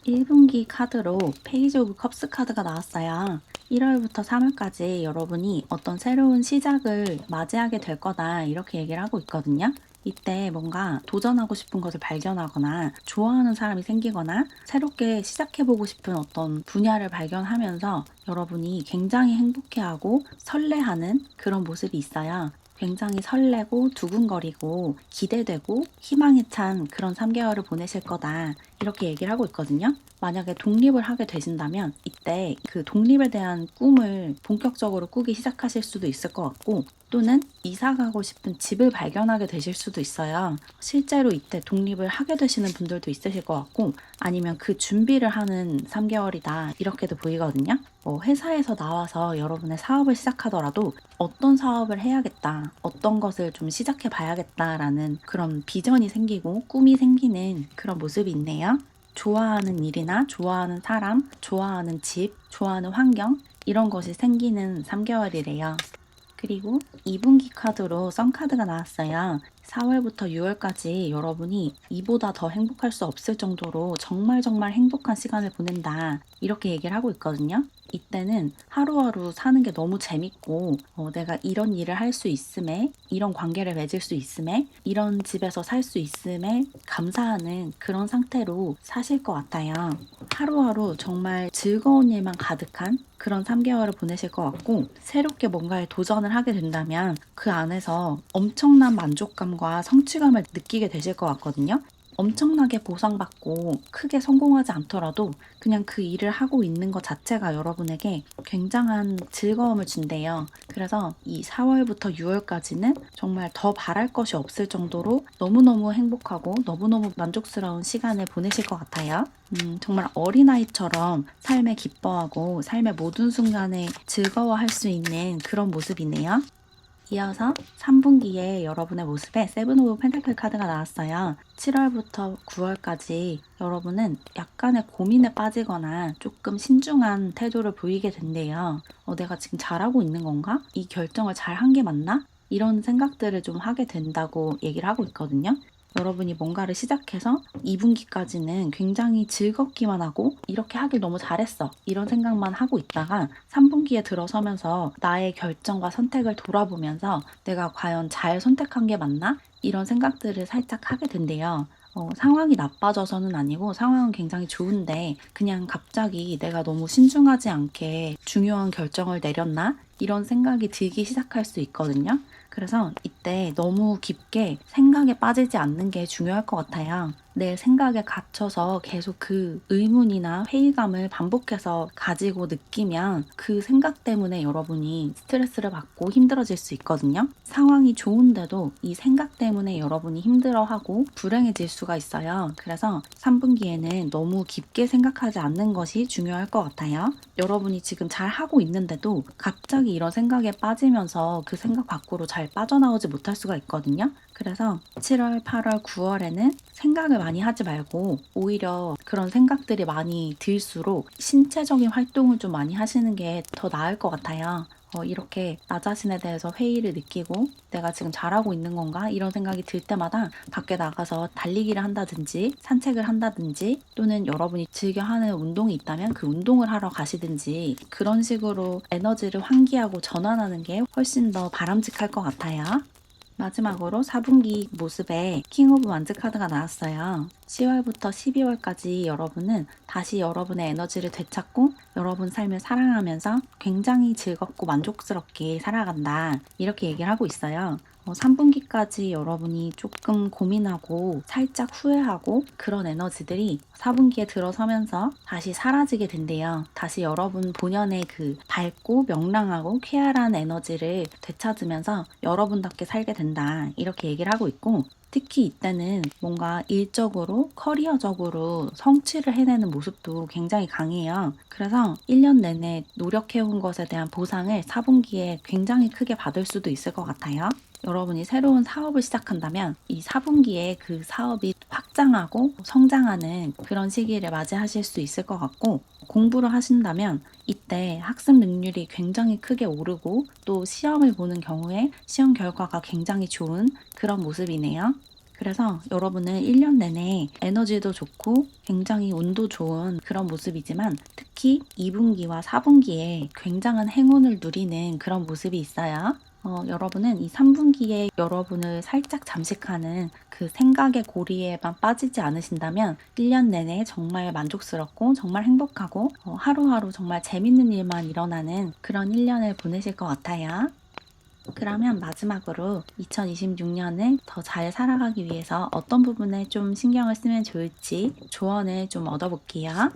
A: 1분기 카드로 페이지 오브 컵스 카드가 나왔어요. 1월부터 3월까지 여러분이 어떤 새로운 시작을 맞이하게 될 거다 이렇게 얘기를 하고 있거든요. 이때 뭔가 도전하고 싶은 것을 발견하거나 좋아하는 사람이 생기거나 새롭게 시작해보고 싶은 어떤 분야를 발견하면서 여러분이 굉장히 행복해하고 설레하는 그런 모습이 있어요. 굉장히 설레고 두근거리고 기대되고 희망에 찬 그런 3개월을 보내실 거다. 이렇게 얘기를 하고 있거든요. 만약에 독립을 하게 되신다면 이때 그 독립에 대한 꿈을 본격적으로 꾸기 시작하실 수도 있을 것 같고 또는 이사 가고 싶은 집을 발견하게 되실 수도 있어요. 실제로 이때 독립을 하게 되시는 분들도 있으실 것 같고 아니면 그 준비를 하는 3개월이다 이렇게도 보이거든요. 회사에서 나와서 여러분의 사업을 시작하더라도 어떤 사업을 해야겠다, 어떤 것을 좀 시작해 봐야겠다라는 그런 비전이 생기고 꿈이 생기는 그런 모습이 있네요. 좋아하는 일이나 좋아하는 사람, 좋아하는 집, 좋아하는 환경 이런 것이 생기는 3개월이래요. 그리고 2분기 카드로 썬카드가 나왔어요. 4월부터 6월까지 여러분이 이보다 더 행복할 수 없을 정도로 정말 정말 행복한 시간을 보낸다. 이렇게 얘기를 하고 있거든요. 이때는 하루하루 사는 게 너무 재밌고 내가 이런 일을 할 수 있음에 이런 관계를 맺을 수 있음에 이런 집에서 살 수 있음에 감사하는 그런 상태로 사실 것 같아요. 하루하루 정말 즐거운 일만 가득한 그런 3개월을 보내실 것 같고 새롭게 뭔가에 도전을 하게 된다면 그 안에서 엄청난 만족감과 성취감을 느끼게 되실 것 같거든요. 엄청나게 보상받고 크게 성공하지 않더라도 그냥 그 일을 하고 있는 것 자체가 여러분에게 굉장한 즐거움을 준대요. 그래서 이 4월부터 6월까지는 정말 더 바랄 것이 없을 정도로 너무너무 행복하고 너무너무 만족스러운 시간을 보내실 것 같아요. 정말 어린아이처럼 삶에 기뻐하고 삶의 모든 순간에 즐거워할 수 있는 그런 모습이네요. 이어서 3분기에 여러분의 모습에 세븐 오브 펜타클 카드가 나왔어요. 7월부터 9월까지 여러분은 약간의 고민에 빠지거나 조금 신중한 태도를 보이게 된대요. 내가 지금 잘하고 있는 건가? 이 결정을 잘 한 게 맞나? 이런 생각들을 좀 하게 된다고 얘기를 하고 있거든요. 여러분이 뭔가를 시작해서 2분기까지는 굉장히 즐겁기만 하고 이렇게 하길 너무 잘했어 이런 생각만 하고 있다가 3분기에 들어서면서 나의 결정과 선택을 돌아보면서 내가 과연 잘 선택한 게 맞나? 이런 생각들을 살짝 하게 된대요. 상황이 나빠져서는 아니고 상황은 굉장히 좋은데 그냥 갑자기 내가 너무 신중하지 않게 중요한 결정을 내렸나? 이런 생각이 들기 시작할 수 있거든요. 그래서 이때 너무 깊게 생각에 빠지지 않는 게 중요할 것 같아요. 내 생각에 갇혀서 계속 그 의문이나 회의감을 반복해서 가지고 느끼면 그 생각 때문에 여러분이 스트레스를 받고 힘들어질 수 있거든요. 상황이 좋은데도 이 생각 때문에 여러분이 힘들어하고 불행해질 수가 있어요. 그래서 3분기에는 너무 깊게 생각하지 않는 것이 중요할 것 같아요. 여러분이 지금 잘 하고 있는데도 갑자기 이런 생각에 빠지면서 그 생각 밖으로 잘 빠져나오지 못할 수가 있거든요. 그래서 7월, 8월, 9월에는 생각을 많이 하지 말고 오히려 그런 생각들이 많이 들수록 신체적인 활동을 좀 많이 하시는 게 더 나을 것 같아요. 이렇게 나 자신에 대해서 회의를 느끼고 내가 지금 잘하고 있는 건가? 이런 생각이 들 때마다 밖에 나가서 달리기를 한다든지 산책을 한다든지 또는 여러분이 즐겨 하는 운동이 있다면 그 운동을 하러 가시든지 그런 식으로 에너지를 환기하고 전환하는 게 훨씬 더 바람직할 것 같아요. 마지막으로 4분기 모습에 킹 오브 완즈 카드가 나왔어요. 10월부터 12월까지 여러분은 다시 여러분의 에너지를 되찾고 여러분 삶을 사랑하면서 굉장히 즐겁고 만족스럽게 살아간다. 이렇게 얘기를 하고 있어요. 3분기까지 여러분이 조금 고민하고 살짝 후회하고 그런 에너지들이 4분기에 들어서면서 다시 사라지게 된대요. 다시 여러분 본연의 그 밝고 명랑하고 쾌활한 에너지를 되찾으면서 여러분답게 살게 된다. 이렇게 얘기를 하고 있고 특히 이때는 뭔가 일적으로 커리어적으로 성취를 해내는 모습도 굉장히 강해요. 그래서 1년 내내 노력해온 것에 대한 보상을 4분기에 굉장히 크게 받을 수도 있을 것 같아요. 여러분이 새로운 사업을 시작한다면 이 4분기에 그 사업이 확장하고 성장하는 그런 시기를 맞이하실 수 있을 것 같고 공부를 하신다면 이때 학습 능률이 굉장히 크게 오르고 또 시험을 보는 경우에 시험 결과가 굉장히 좋은 그런 모습이네요. 그래서 여러분은 1년 내내 에너지도 좋고 굉장히 운도 좋은 그런 모습이지만 특히 2분기와 4분기에 굉장한 행운을 누리는 그런 모습이 있어요. 여러분은 이 3분기에 여러분을 살짝 잠식하는 그 생각의 고리에만 빠지지 않으신다면 1년 내내 정말 만족스럽고 정말 행복하고 하루하루 정말 재밌는 일만 일어나는 그런 1년을 보내실 것 같아요. 그러면 마지막으로 2026년을 더 잘 살아가기 위해서 어떤 부분에 좀 신경을 쓰면 좋을지 조언을 좀 얻어볼게요.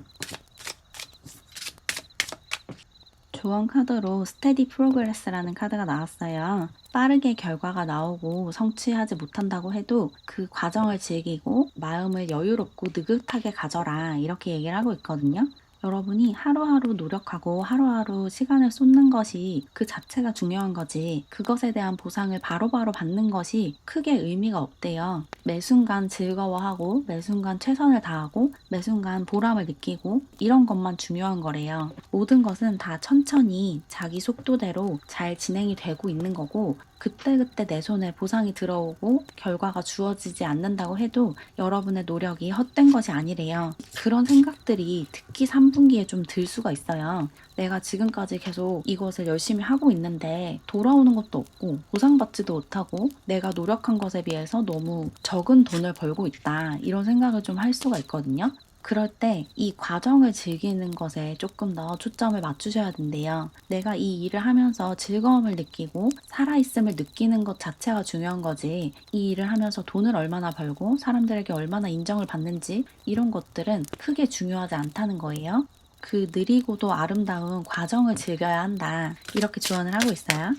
A: 조언 카드로 스테디 프로그레스라는 카드가 나왔어요. 빠르게 결과가 나오고 성취하지 못한다고 해도 그 과정을 즐기고 마음을 여유롭고 느긋하게 가져라 이렇게 얘기를 하고 있거든요. 여러분이 하루하루 노력하고 하루하루 시간을 쏟는 것이 그 자체가 중요한 거지 그것에 대한 보상을 바로바로 받는 것이 크게 의미가 없대요. 매 순간 즐거워하고 매 순간 최선을 다하고 매 순간 보람을 느끼고 이런 것만 중요한 거래요. 모든 것은 다 천천히 자기 속도대로 잘 진행이 되고 있는 거고 그때그때 내 손에 보상이 들어오고 결과가 주어지지 않는다고 해도 여러분의 노력이 헛된 것이 아니래요. 그런 생각들이 특히 3분기에 좀 들 수가 있어요. 내가 지금까지 계속 이것을 열심히 하고 있는데 돌아오는 것도 없고 보상받지도 못하고 내가 노력한 것에 비해서 너무 적은 돈을 벌고 있다. 이런 생각을 좀 할 수가 있거든요. 그럴 때 이 과정을 즐기는 것에 조금 더 초점을 맞추셔야 된대요. 내가 이 일을 하면서 즐거움을 느끼고 살아있음을 느끼는 것 자체가 중요한 거지. 이 일을 하면서 돈을 얼마나 벌고 사람들에게 얼마나 인정을 받는지 이런 것들은 크게 중요하지 않다는 거예요. 그 느리고도 아름다운 과정을 즐겨야 한다. 이렇게 조언을 하고 있어요.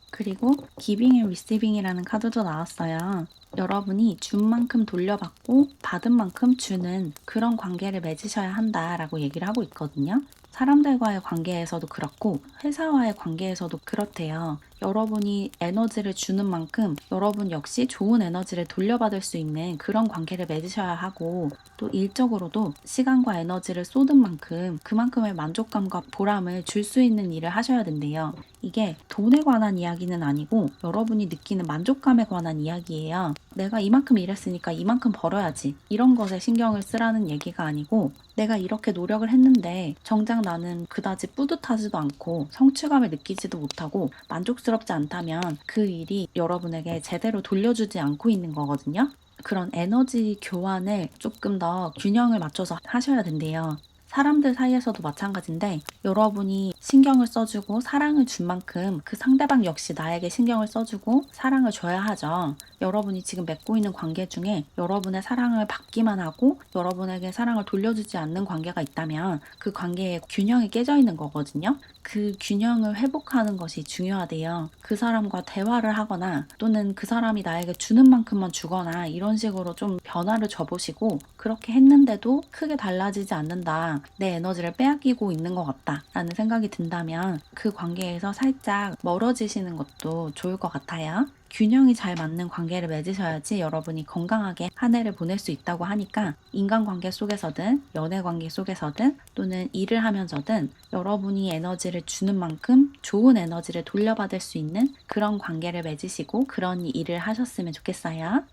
A: 그리고 Giving and Receiving이라는 카드도 나왔어요. 여러분이 준 만큼 돌려받고 받은 만큼 주는 그런 관계를 맺으셔야 한다라고 얘기를 하고 있거든요. 사람들과의 관계에서도 그렇고 회사와의 관계에서도 그렇대요. 여러분이 에너지를 주는 만큼 여러분 역시 좋은 에너지를 돌려받을 수 있는 그런 관계를 맺으셔야 하고 또 일적으로도 시간과 에너지를 쏟은 만큼 그만큼의 만족감과 보람을 줄 수 있는 일을 하셔야 된대요. 이게 돈에 관한 이야기는 아니고 여러분이 느끼는 만족감에 관한 이야기예요. 내가 이만큼 일했으니까 이만큼 벌어야지. 이런 것에 신경을 쓰라는 얘기가 아니고 내가 이렇게 노력을 했는데 정작 나는 그다지 뿌듯하지도 않고 성취감을 느끼지도 못하고 만족스럽지 않다면 그 일이 여러분에게 제대로 돌려주지 않고 있는 거거든요. 그런 에너지 교환을 조금 더 균형을 맞춰서 하셔야 된대요. 사람들 사이에서도 마찬가지인데 여러분이 신경을 써주고 사랑을 준 만큼 그 상대방 역시 나에게 신경을 써주고 사랑을 줘야 하죠. 여러분이 지금 맺고 있는 관계 중에 여러분의 사랑을 받기만 하고 여러분에게 사랑을 돌려주지 않는 관계가 있다면 그 관계에 균형이 깨져 있는 거거든요. 그 균형을 회복하는 것이 중요하대요. 그 사람과 대화를 하거나 또는 그 사람이 나에게 주는 만큼만 주거나 이런 식으로 좀 변화를 줘보시고 그렇게 했는데도 크게 달라지지 않는다. 내 에너지를 빼앗기고 있는 것 같다. 라는 생각이 든다면 그 관계에서 살짝 멀어지시는 것도 좋을 것 같아요. 균형이 잘 맞는 관계를 맺으셔야지 여러분이 건강하게 한 해를 보낼 수 있다고 하니까 인간관계 속에서든 연애관계 속에서든 또는 일을 하면서든 여러분이 에너지를 주는 만큼 좋은 에너지를 돌려받을 수 있는 그런 관계를 맺으시고 그런 일을 하셨으면 좋겠어요.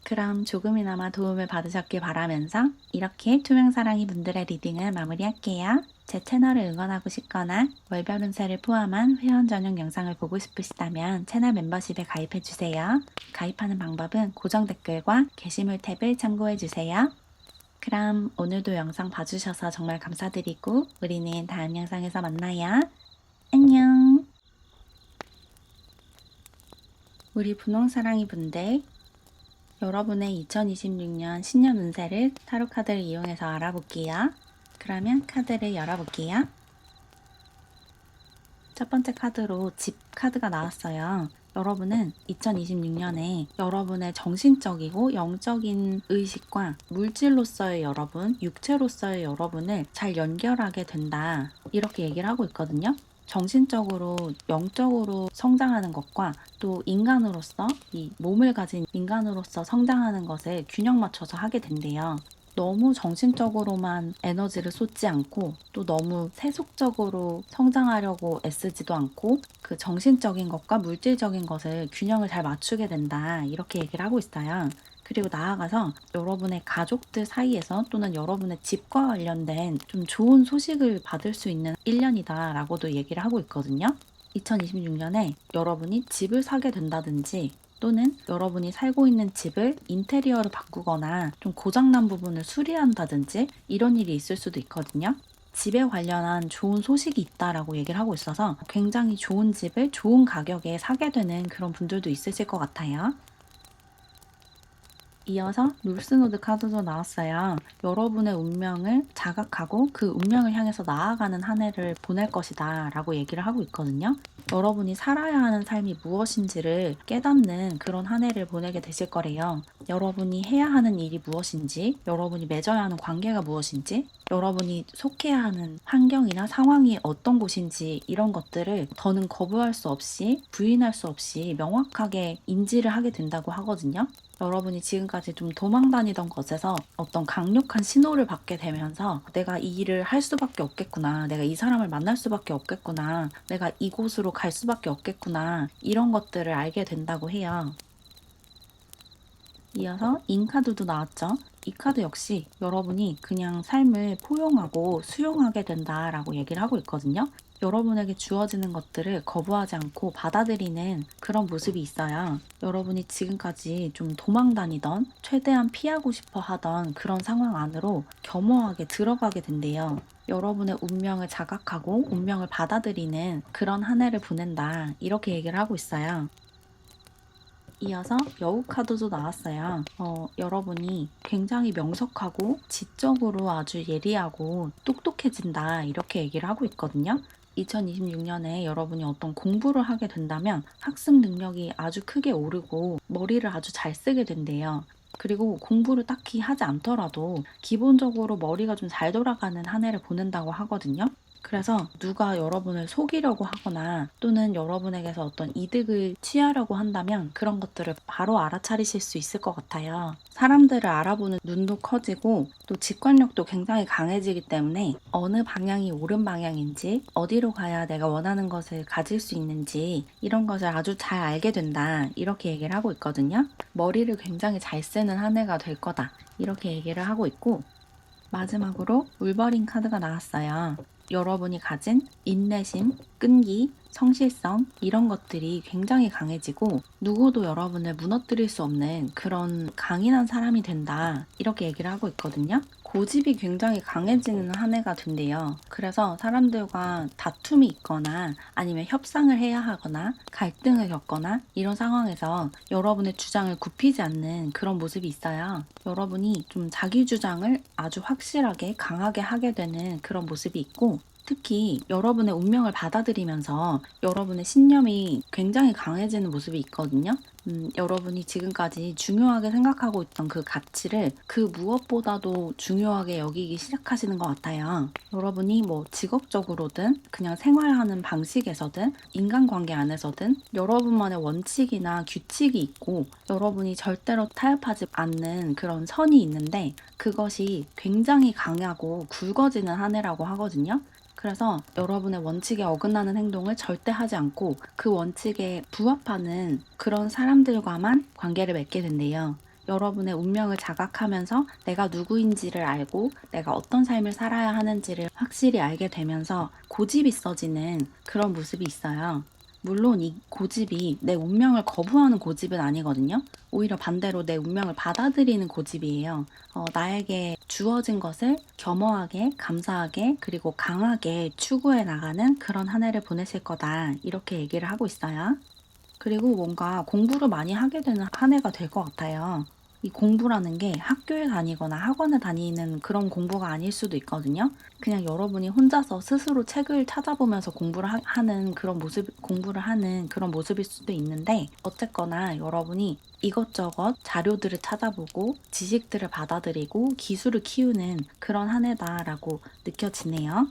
A: 그럼 조금이나마 도움을 받으셨길 바라면서 이렇게 투명사랑이 분들의 리딩을 마무리할게요. 제 채널을 응원하고 싶거나 월별 운세를 포함한 회원 전용 영상을 보고 싶으시다면 채널 멤버십에 가입해주세요. 가입하는 방법은 고정 댓글과 게시물 탭을 참고해주세요. 그럼 오늘도 영상 봐주셔서 정말 감사드리고 우리는 다음 영상에서 만나요. 안녕. 우리 분홍사랑이 분들 여러분의 2026년 신년 운세를 타로 카드를 이용해서 알아볼게요. 그러면 카드를 열어볼게요. 첫 번째 카드로 집 카드가 나왔어요. 여러분은 2026년에 여러분의 정신적이고 영적인 의식과 물질로서의 여러분, 육체로서의 여러분을 잘 연결하게 된다. 이렇게 얘기를 하고 있거든요. 정신적으로, 영적으로 성장하는 것과 또 인간으로서, 이 몸을 가진 인간으로서 성장하는 것을 균형 맞춰서 하게 된대요. 너무 정신적으로만 에너지를 쏟지 않고 또 너무 세속적으로 성장하려고 애쓰지도 않고 그 정신적인 것과 물질적인 것을 균형을 잘 맞추게 된다. 이렇게 얘기를 하고 있어요. 그리고 나아가서 여러분의 가족들 사이에서 또는 여러분의 집과 관련된 좀 좋은 소식을 받을 수 있는 1년이다 라고도 얘기를 하고 있거든요. 2026년에 여러분이 집을 사게 된다든지 또는 여러분이 살고 있는 집을 인테리어를 바꾸거나 좀 고장난 부분을 수리한다든지 이런 일이 있을 수도 있거든요. 집에 관련한 좋은 소식이 있다라고 얘기를 하고 있어서 굉장히 좋은 집을 좋은 가격에 사게 되는 그런 분들도 있으실 것 같아요. 이어서 롤스노드 카드도 나왔어요. 여러분의 운명을 자각하고 그 운명을 향해서 나아가는 한 해를 보낼 것이다 라고 얘기를 하고 있거든요. 여러분이 살아야 하는 삶이 무엇인지를 깨닫는 그런 한 해를 보내게 되실 거래요. 여러분이 해야 하는 일이 무엇인지, 여러분이 맺어야 하는 관계가 무엇인지, 여러분이 속해야 하는 환경이나 상황이 어떤 곳인지 이런 것들을 더는 거부할 수 없이 부인할 수 없이 명확하게 인지를 하게 된다고 하거든요. 여러분이 지금까지 좀 도망 다니던 것에서 어떤 강력한 신호를 받게 되면서 내가 이 일을 할 수밖에 없겠구나. 내가 이 사람을 만날 수밖에 없겠구나. 내가 이곳으로 갈 수밖에 없겠구나. 이런 것들을 알게 된다고 해요. 이어서 인카드도 나왔죠. 이 카드 역시 여러분이 그냥 삶을 포용하고 수용하게 된다라고 얘기를 하고 있거든요. 여러분에게 주어지는 것들을 거부하지 않고 받아들이는 그런 모습이 있어요. 여러분이 지금까지 좀 도망 다니던 최대한 피하고 싶어 하던 그런 상황 안으로 겸허하게 들어가게 된대요. 여러분의 운명을 자각하고 운명을 받아들이는 그런 한 해를 보낸다. 이렇게 얘기를 하고 있어요. 이어서 여우 카드도 나왔어요. 여러분이 굉장히 명석하고 지적으로 아주 예리하고 똑똑해진다. 이렇게 얘기를 하고 있거든요. 2026년에 여러분이 어떤 공부를 하게 된다면 학습 능력이 아주 크게 오르고 머리를 아주 잘 쓰게 된대요. 그리고 공부를 딱히 하지 않더라도 기본적으로 머리가 좀 잘 돌아가는 한 해를 보낸다고 하거든요. 그래서 누가 여러분을 속이려고 하거나 또는 여러분에게서 어떤 이득을 취하려고 한다면 그런 것들을 바로 알아차리실 수 있을 것 같아요. 사람들을 알아보는 눈도 커지고 또 직관력도 굉장히 강해지기 때문에 어느 방향이 옳은 방향인지 어디로 가야 내가 원하는 것을 가질 수 있는지 이런 것을 아주 잘 알게 된다. 이렇게 얘기를 하고 있거든요. 머리를 굉장히 잘 쓰는 한 해가 될 거다. 이렇게 얘기를 하고 있고 마지막으로 울버린 카드가 나왔어요. 여러분이 가진 인내심, 끈기, 성실성 이런 것들이 굉장히 강해지고 누구도 여러분을 무너뜨릴 수 없는 그런 강인한 사람이 된다. 이렇게 얘기를 하고 있거든요. 고집이 굉장히 강해지는 한 해가 된대요. 그래서 사람들과 다툼이 있거나 아니면 협상을 해야 하거나 갈등을 겪거나 이런 상황에서 여러분의 주장을 굽히지 않는 그런 모습이 있어요. 여러분이 좀 자기 주장을 아주 확실하게 강하게 하게 되는 그런 모습이 있고 특히 여러분의 운명을 받아들이면서 여러분의 신념이 굉장히 강해지는 모습이 있거든요. 여러분이 지금까지 중요하게 생각하고 있던 그 가치를 그 무엇보다도 중요하게 여기기 시작하시는 것 같아요. 여러분이 뭐 직업적으로든 그냥 생활하는 방식에서든 인간관계 안에서든 여러분만의 원칙이나 규칙이 있고 여러분이 절대로 타협하지 않는 그런 선이 있는데 그것이 굉장히 강하고 굵어지는 한 해라고 하거든요. 그래서 여러분의 원칙에 어긋나는 행동을 절대 하지 않고 그 원칙에 부합하는 그런 사람들과만 관계를 맺게 된대요. 여러분의 운명을 자각하면서 내가 누구인지를 알고 내가 어떤 삶을 살아야 하는지를 확실히 알게 되면서 고집이 있어지는 그런 모습이 있어요. 물론 이 고집이 내 운명을 거부하는 고집은 아니거든요. 오히려 반대로 내 운명을 받아들이는 고집이에요. 나에게 주어진 것을 겸허하게, 감사하게, 그리고 강하게 추구해 나가는 그런 한 해를 보내실 거다. 이렇게 얘기를 하고 있어요. 그리고 뭔가 공부를 많이 하게 되는 한 해가 될 것 같아요. 이 공부라는 게 학교에 다니거나 학원에 다니는 그런 공부가 아닐 수도 있거든요. 그냥 여러분이 혼자서 스스로 책을 찾아보면서 하는 그런 공부를 하는 그런 모습일 수도 있는데, 어쨌거나 여러분이 이것저것 자료들을 찾아보고 지식들을 받아들이고 기술을 키우는 그런 한 해다라고 느껴지네요.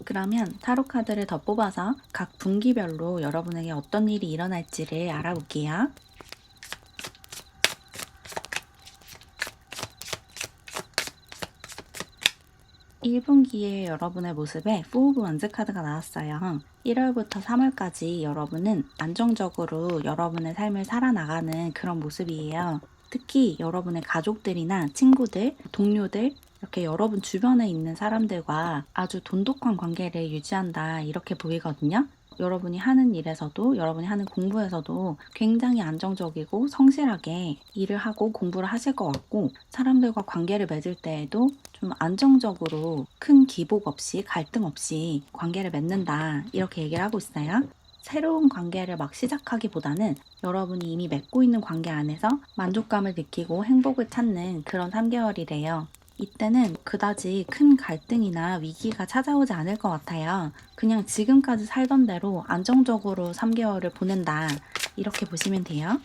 A: 그러면 타로 카드를 더 뽑아서 각 분기별로 여러분에게 어떤 일이 일어날지를 알아볼게요. 1분기에 여러분의 모습에 4 오브 원즈 카드가 나왔어요. 1월부터 3월까지 여러분은 안정적으로 여러분의 삶을 살아나가는 그런 모습이에요. 특히 여러분의 가족들이나 친구들, 동료들, 이렇게 여러분 주변에 있는 사람들과 아주 돈독한 관계를 유지한다 이렇게 보이거든요. 여러분이 하는 일에서도 여러분이 하는 공부에서도 굉장히 안정적이고 성실하게 일을 하고 공부를 하실 것 같고 사람들과 관계를 맺을 때에도 좀 안정적으로 큰 기복 없이 갈등 없이 관계를 맺는다 이렇게 얘기를 하고 있어요. 새로운 관계를 막 시작하기보다는 여러분이 이미 맺고 있는 관계 안에서 만족감을 느끼고 행복을 찾는 그런 3개월이래요. 이때는 그다지 큰 갈등이나 위기가 찾아오지 않을 것 같아요. 그냥 지금까지 살던 대로 안정적으로 3개월을 보낸다. 이렇게 보시면 돼요.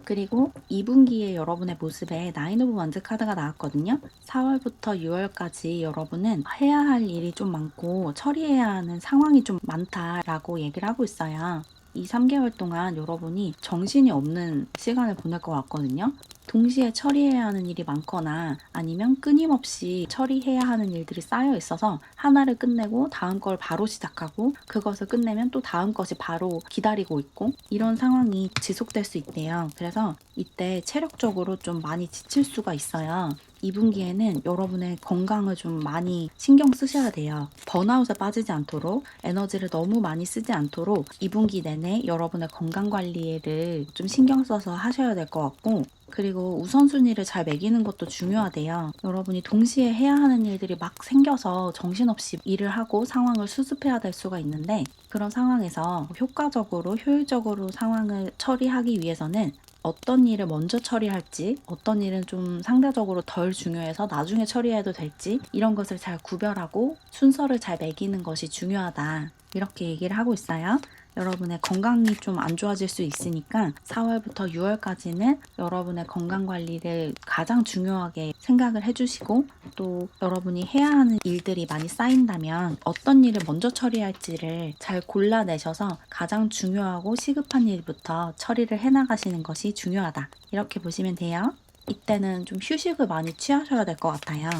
A: 그리고 2분기에 여러분의 모습에 나인 오브 원즈 카드가 나왔거든요. 4월부터 6월까지 여러분은 해야 할 일이 좀 많고 처리해야 하는 상황이 좀 많다라고 얘기를 하고 있어요. 이 3개월 동안 여러분이 정신이 없는 시간을 보낼 것 같거든요. 동시에 처리해야 하는 일이 많거나 아니면 끊임없이 처리해야 하는 일들이 쌓여 있어서 하나를 끝내고 다음 걸 바로 시작하고 그것을 끝내면 또 다음 것이 바로 기다리고 있고 이런 상황이 지속될 수 있대요. 그래서 이때 체력적으로 좀 많이 지칠 수가 있어요. 2분기에는 여러분의 건강을 좀 많이 신경 쓰셔야 돼요. 번아웃에 빠지지 않도록 에너지를 너무 많이 쓰지 않도록 2분기 내내 여러분의 건강 관리를 좀 신경 써서 하셔야 될 것 같고 그리고 우선순위를 잘 매기는 것도 중요하대요. 여러분이 동시에 해야 하는 일들이 막 생겨서 정신없이 일을 하고 상황을 수습해야 될 수가 있는데 그런 상황에서 효과적으로 효율적으로 상황을 처리하기 위해서는 어떤 일을 먼저 처리할지, 어떤 일은 좀 상대적으로 덜 중요해서 나중에 처리해도 될지 이런 것을 잘 구별하고 순서를 잘 매기는 것이 중요하다. 이렇게 얘기를 하고 있어요. 여러분의 건강이 좀 안 좋아질 수 있으니까 4월부터 6월까지는 여러분의 건강 관리를 가장 중요하게 생각을 해주시고 또 여러분이 해야 하는 일들이 많이 쌓인다면 어떤 일을 먼저 처리할지를 잘 골라내셔서 가장 중요하고 시급한 일부터 처리를 해나가시는 것이 중요하다. 이렇게 보시면 돼요. 이때는 좀 휴식을 많이 취하셔야 될 것 같아요.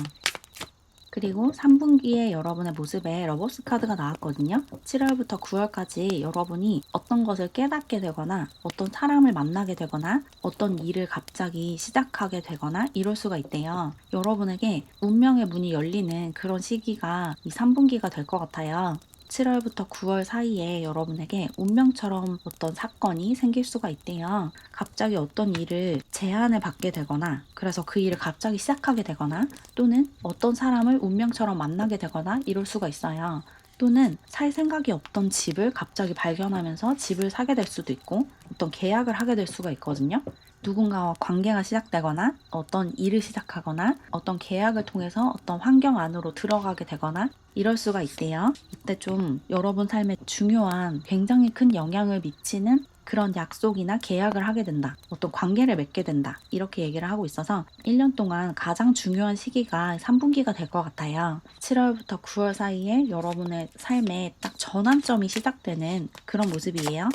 A: 그리고 3분기에 여러분의 모습에 러버스 카드가 나왔거든요. 7월부터 9월까지 여러분이 어떤 것을 깨닫게 되거나 어떤 사람을 만나게 되거나 어떤 일을 갑자기 시작하게 되거나 이럴 수가 있대요. 여러분에게 운명의 문이 열리는 그런 시기가 이 3분기가 될 것 같아요. 7월부터 9월 사이에 여러분에게 운명처럼 어떤 사건이 생길 수가 있대요. 갑자기 어떤 일을 제안을 받게 되거나 그래서 그 일을 갑자기 시작하게 되거나 또는 어떤 사람을 운명처럼 만나게 되거나 이럴 수가 있어요. 또는 살 생각이 없던 집을 갑자기 발견하면서 집을 사게 될 수도 있고 어떤 계약을 하게 될 수가 있거든요. 누군가와 관계가 시작되거나 어떤 일을 시작하거나 어떤 계약을 통해서 어떤 환경 안으로 들어가게 되거나 이럴 수가 있대요. 이때 좀 여러분 삶에 중요한 굉장히 큰 영향을 미치는 그런 약속이나 계약을 하게 된다. 어떤 관계를 맺게 된다. 이렇게 얘기를 하고 있어서 1년 동안 가장 중요한 시기가 3분기가 될 것 같아요. 7월부터 9월 사이에 여러분의 삶에 딱 전환점이 시작되는 그런 모습이에요.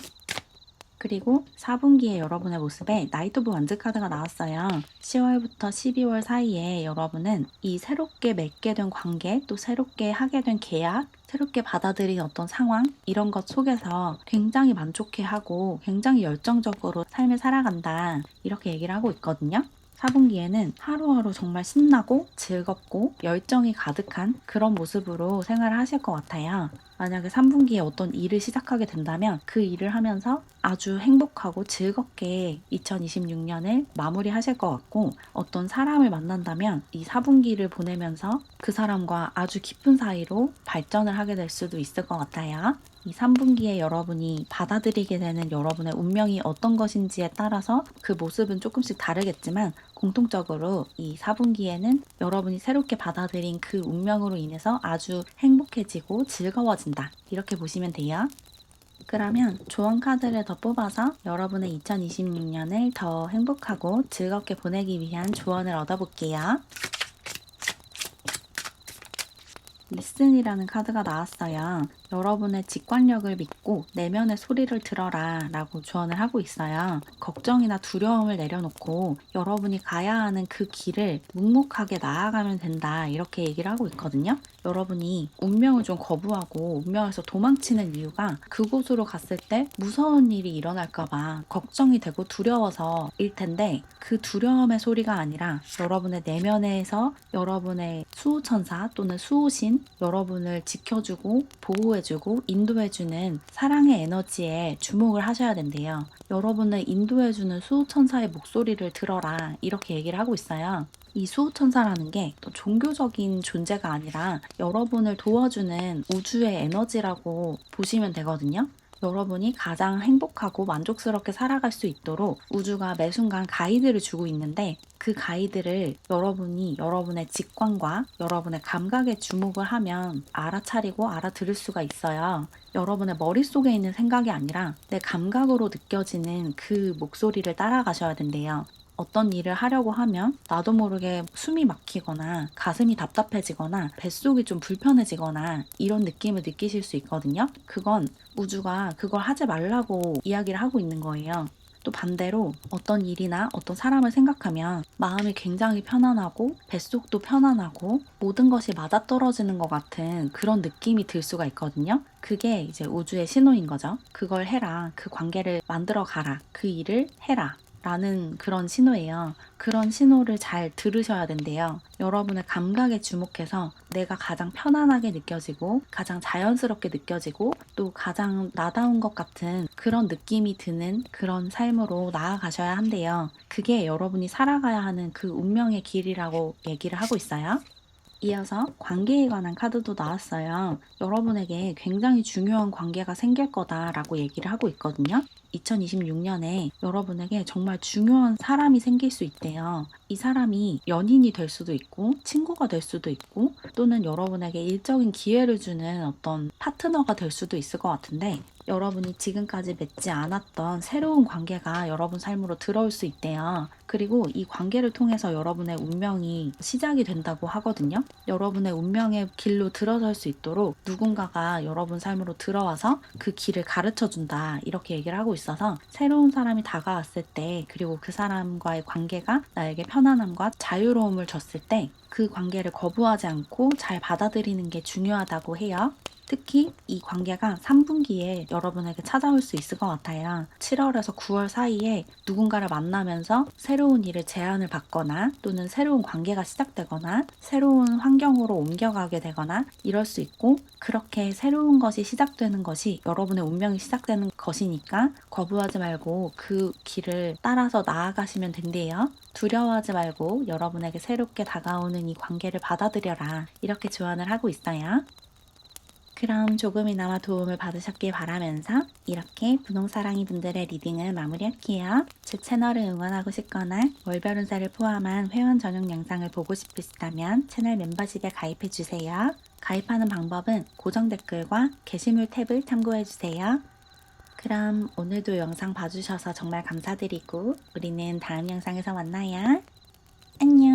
A: 그리고 4분기에 여러분의 모습에 나이트 오브 완즈 카드가 나왔어요. 10월부터 12월 사이에 여러분은 이 새롭게 맺게 된 관계, 또 새롭게 하게 된 계약, 새롭게 받아들인 어떤 상황 이런 것 속에서 굉장히 만족해하고 굉장히 열정적으로 삶을 살아간다 이렇게 얘기를 하고 있거든요. 4분기에는 하루하루 정말 신나고 즐겁고 열정이 가득한 그런 모습으로 생활을 하실 것 같아요. 만약에 3분기에 어떤 일을 시작하게 된다면 그 일을 하면서 아주 행복하고 즐겁게 2026년을 마무리하실 것 같고 어떤 사람을 만난다면 이 4분기를 보내면서 그 사람과 아주 깊은 사이로 발전을 하게 될 수도 있을 것 같아요. 이 3분기에 여러분이 받아들이게 되는 여러분의 운명이 어떤 것인지에 따라서 그 모습은 조금씩 다르겠지만 공통적으로 이 4분기에는 여러분이 새롭게 받아들인 그 운명으로 인해서 아주 행복해지고 즐거워진다. 이렇게 보시면 돼요. 그러면 조언 카드를 더 뽑아서 여러분의 2026년을 더 행복하고 즐겁게 보내기 위한 조언을 얻어볼게요. 리슨이라는 카드가 나왔어요. 여러분의 직관력을 믿고 내면의 소리를 들어라 라고 조언을 하고 있어요. 걱정이나 두려움을 내려놓고 여러분이 가야 하는 그 길을 묵묵하게 나아가면 된다 이렇게 얘기를 하고 있거든요. 여러분이 운명을 좀 거부하고 운명에서 도망치는 이유가 그곳으로 갔을 때 무서운 일이 일어날까봐 걱정이 되고 두려워서일 텐데 그 두려움의 소리가 아니라 여러분의 내면에서 여러분의 수호천사 또는 수호신 여러분을 지켜주고 보호해주고 인도해주는 사랑의 에너지에 주목을 하셔야 된대요. 여러분을 인도해주는 수호천사의 목소리를 들어라 이렇게 얘기를 하고 있어요. 이 수호천사라는 게 또 종교적인 존재가 아니라 여러분을 도와주는 우주의 에너지라고 보시면 되거든요. 여러분이 가장 행복하고 만족스럽게 살아갈 수 있도록 우주가 매 순간 가이드를 주고 있는데 그 가이드를 여러분이 여러분의 직관과 여러분의 감각에 주목을 하면 알아차리고 알아들을 수가 있어요. 여러분의 머릿속에 있는 생각이 아니라 내 감각으로 느껴지는 그 목소리를 따라가셔야 된대요. 어떤 일을 하려고 하면 나도 모르게 숨이 막히거나 가슴이 답답해지거나 뱃속이 좀 불편해지거나 이런 느낌을 느끼실 수 있거든요. 그건 우주가 그걸 하지 말라고 이야기를 하고 있는 거예요. 또 반대로 어떤 일이나 어떤 사람을 생각하면 마음이 굉장히 편안하고 뱃속도 편안하고 모든 것이 맞아떨어지는 것 같은 그런 느낌이 들 수가 있거든요. 그게 이제 우주의 신호인 거죠. 그걸 해라. 그 관계를 만들어 가라. 그 일을 해라. 라는 그런 신호예요. 그런 신호를 잘 들으셔야 된대요. 여러분의 감각에 주목해서 내가 가장 편안하게 느껴지고 가장 자연스럽게 느껴지고 또 가장 나다운 것 같은 그런 느낌이 드는 그런 삶으로 나아가셔야 한대요. 그게 여러분이 살아가야 하는 그 운명의 길이라고 얘기를 하고 있어요. 이어서 관계에 관한 카드도 나왔어요. 여러분에게 굉장히 중요한 관계가 생길 거다라고 얘기를 하고 있거든요. 2026년에 여러분에게 정말 중요한 사람이 생길 수 있대요. 이 사람이 연인이 될 수도 있고, 친구가 될 수도 있고, 또는 여러분에게 일적인 기회를 주는 어떤 파트너가 될 수도 있을 것 같은데, 여러분이 지금까지 맺지 않았던 새로운 관계가 여러분 삶으로 들어올 수 있대요. 그리고 이 관계를 통해서 여러분의 운명이 시작이 된다고 하거든요. 여러분의 운명의 길로 들어설 수 있도록 누군가가 여러분 삶으로 들어와서 그 길을 가르쳐 준다. 이렇게 얘기를 하고 있어서 새로운 사람이 다가왔을 때, 그리고 그 사람과의 관계가 나에게 편안함과 자유로움을 줬을 때 그 관계를 거부하지 않고 잘 받아들이는 게 중요하다고 해요. 특히 이 관계가 3분기에 여러분에게 찾아올 수 있을 것 같아요. 7월에서 9월 사이에 누군가를 만나면서 새로운 일을 제안을 받거나 또는 새로운 관계가 시작되거나 새로운 환경으로 옮겨가게 되거나 이럴 수 있고, 그렇게 새로운 것이 시작되는 것이 여러분의 운명이 시작되는 것이니까 거부하지 말고 그 길을 따라서 나아가시면 된대요. 두려워하지 말고 여러분에게 새롭게 다가오는 이 관계를 받아들여라. 이렇게 조언을 하고 있어요. 그럼 조금이나마 도움을 받으셨길 바라면서 이렇게 분홍사랑이 분들의 리딩을 마무리할게요. 제 채널을 응원하고 싶거나 월별 운세를 포함한 회원 전용 영상을 보고 싶으시다면 채널 멤버십에 가입해주세요. 가입하는 방법은 고정 댓글과 게시물 탭을 참고해주세요. 그럼 오늘도 영상 봐주셔서 정말 감사드리고 우리는 다음 영상에서 만나요. 안녕.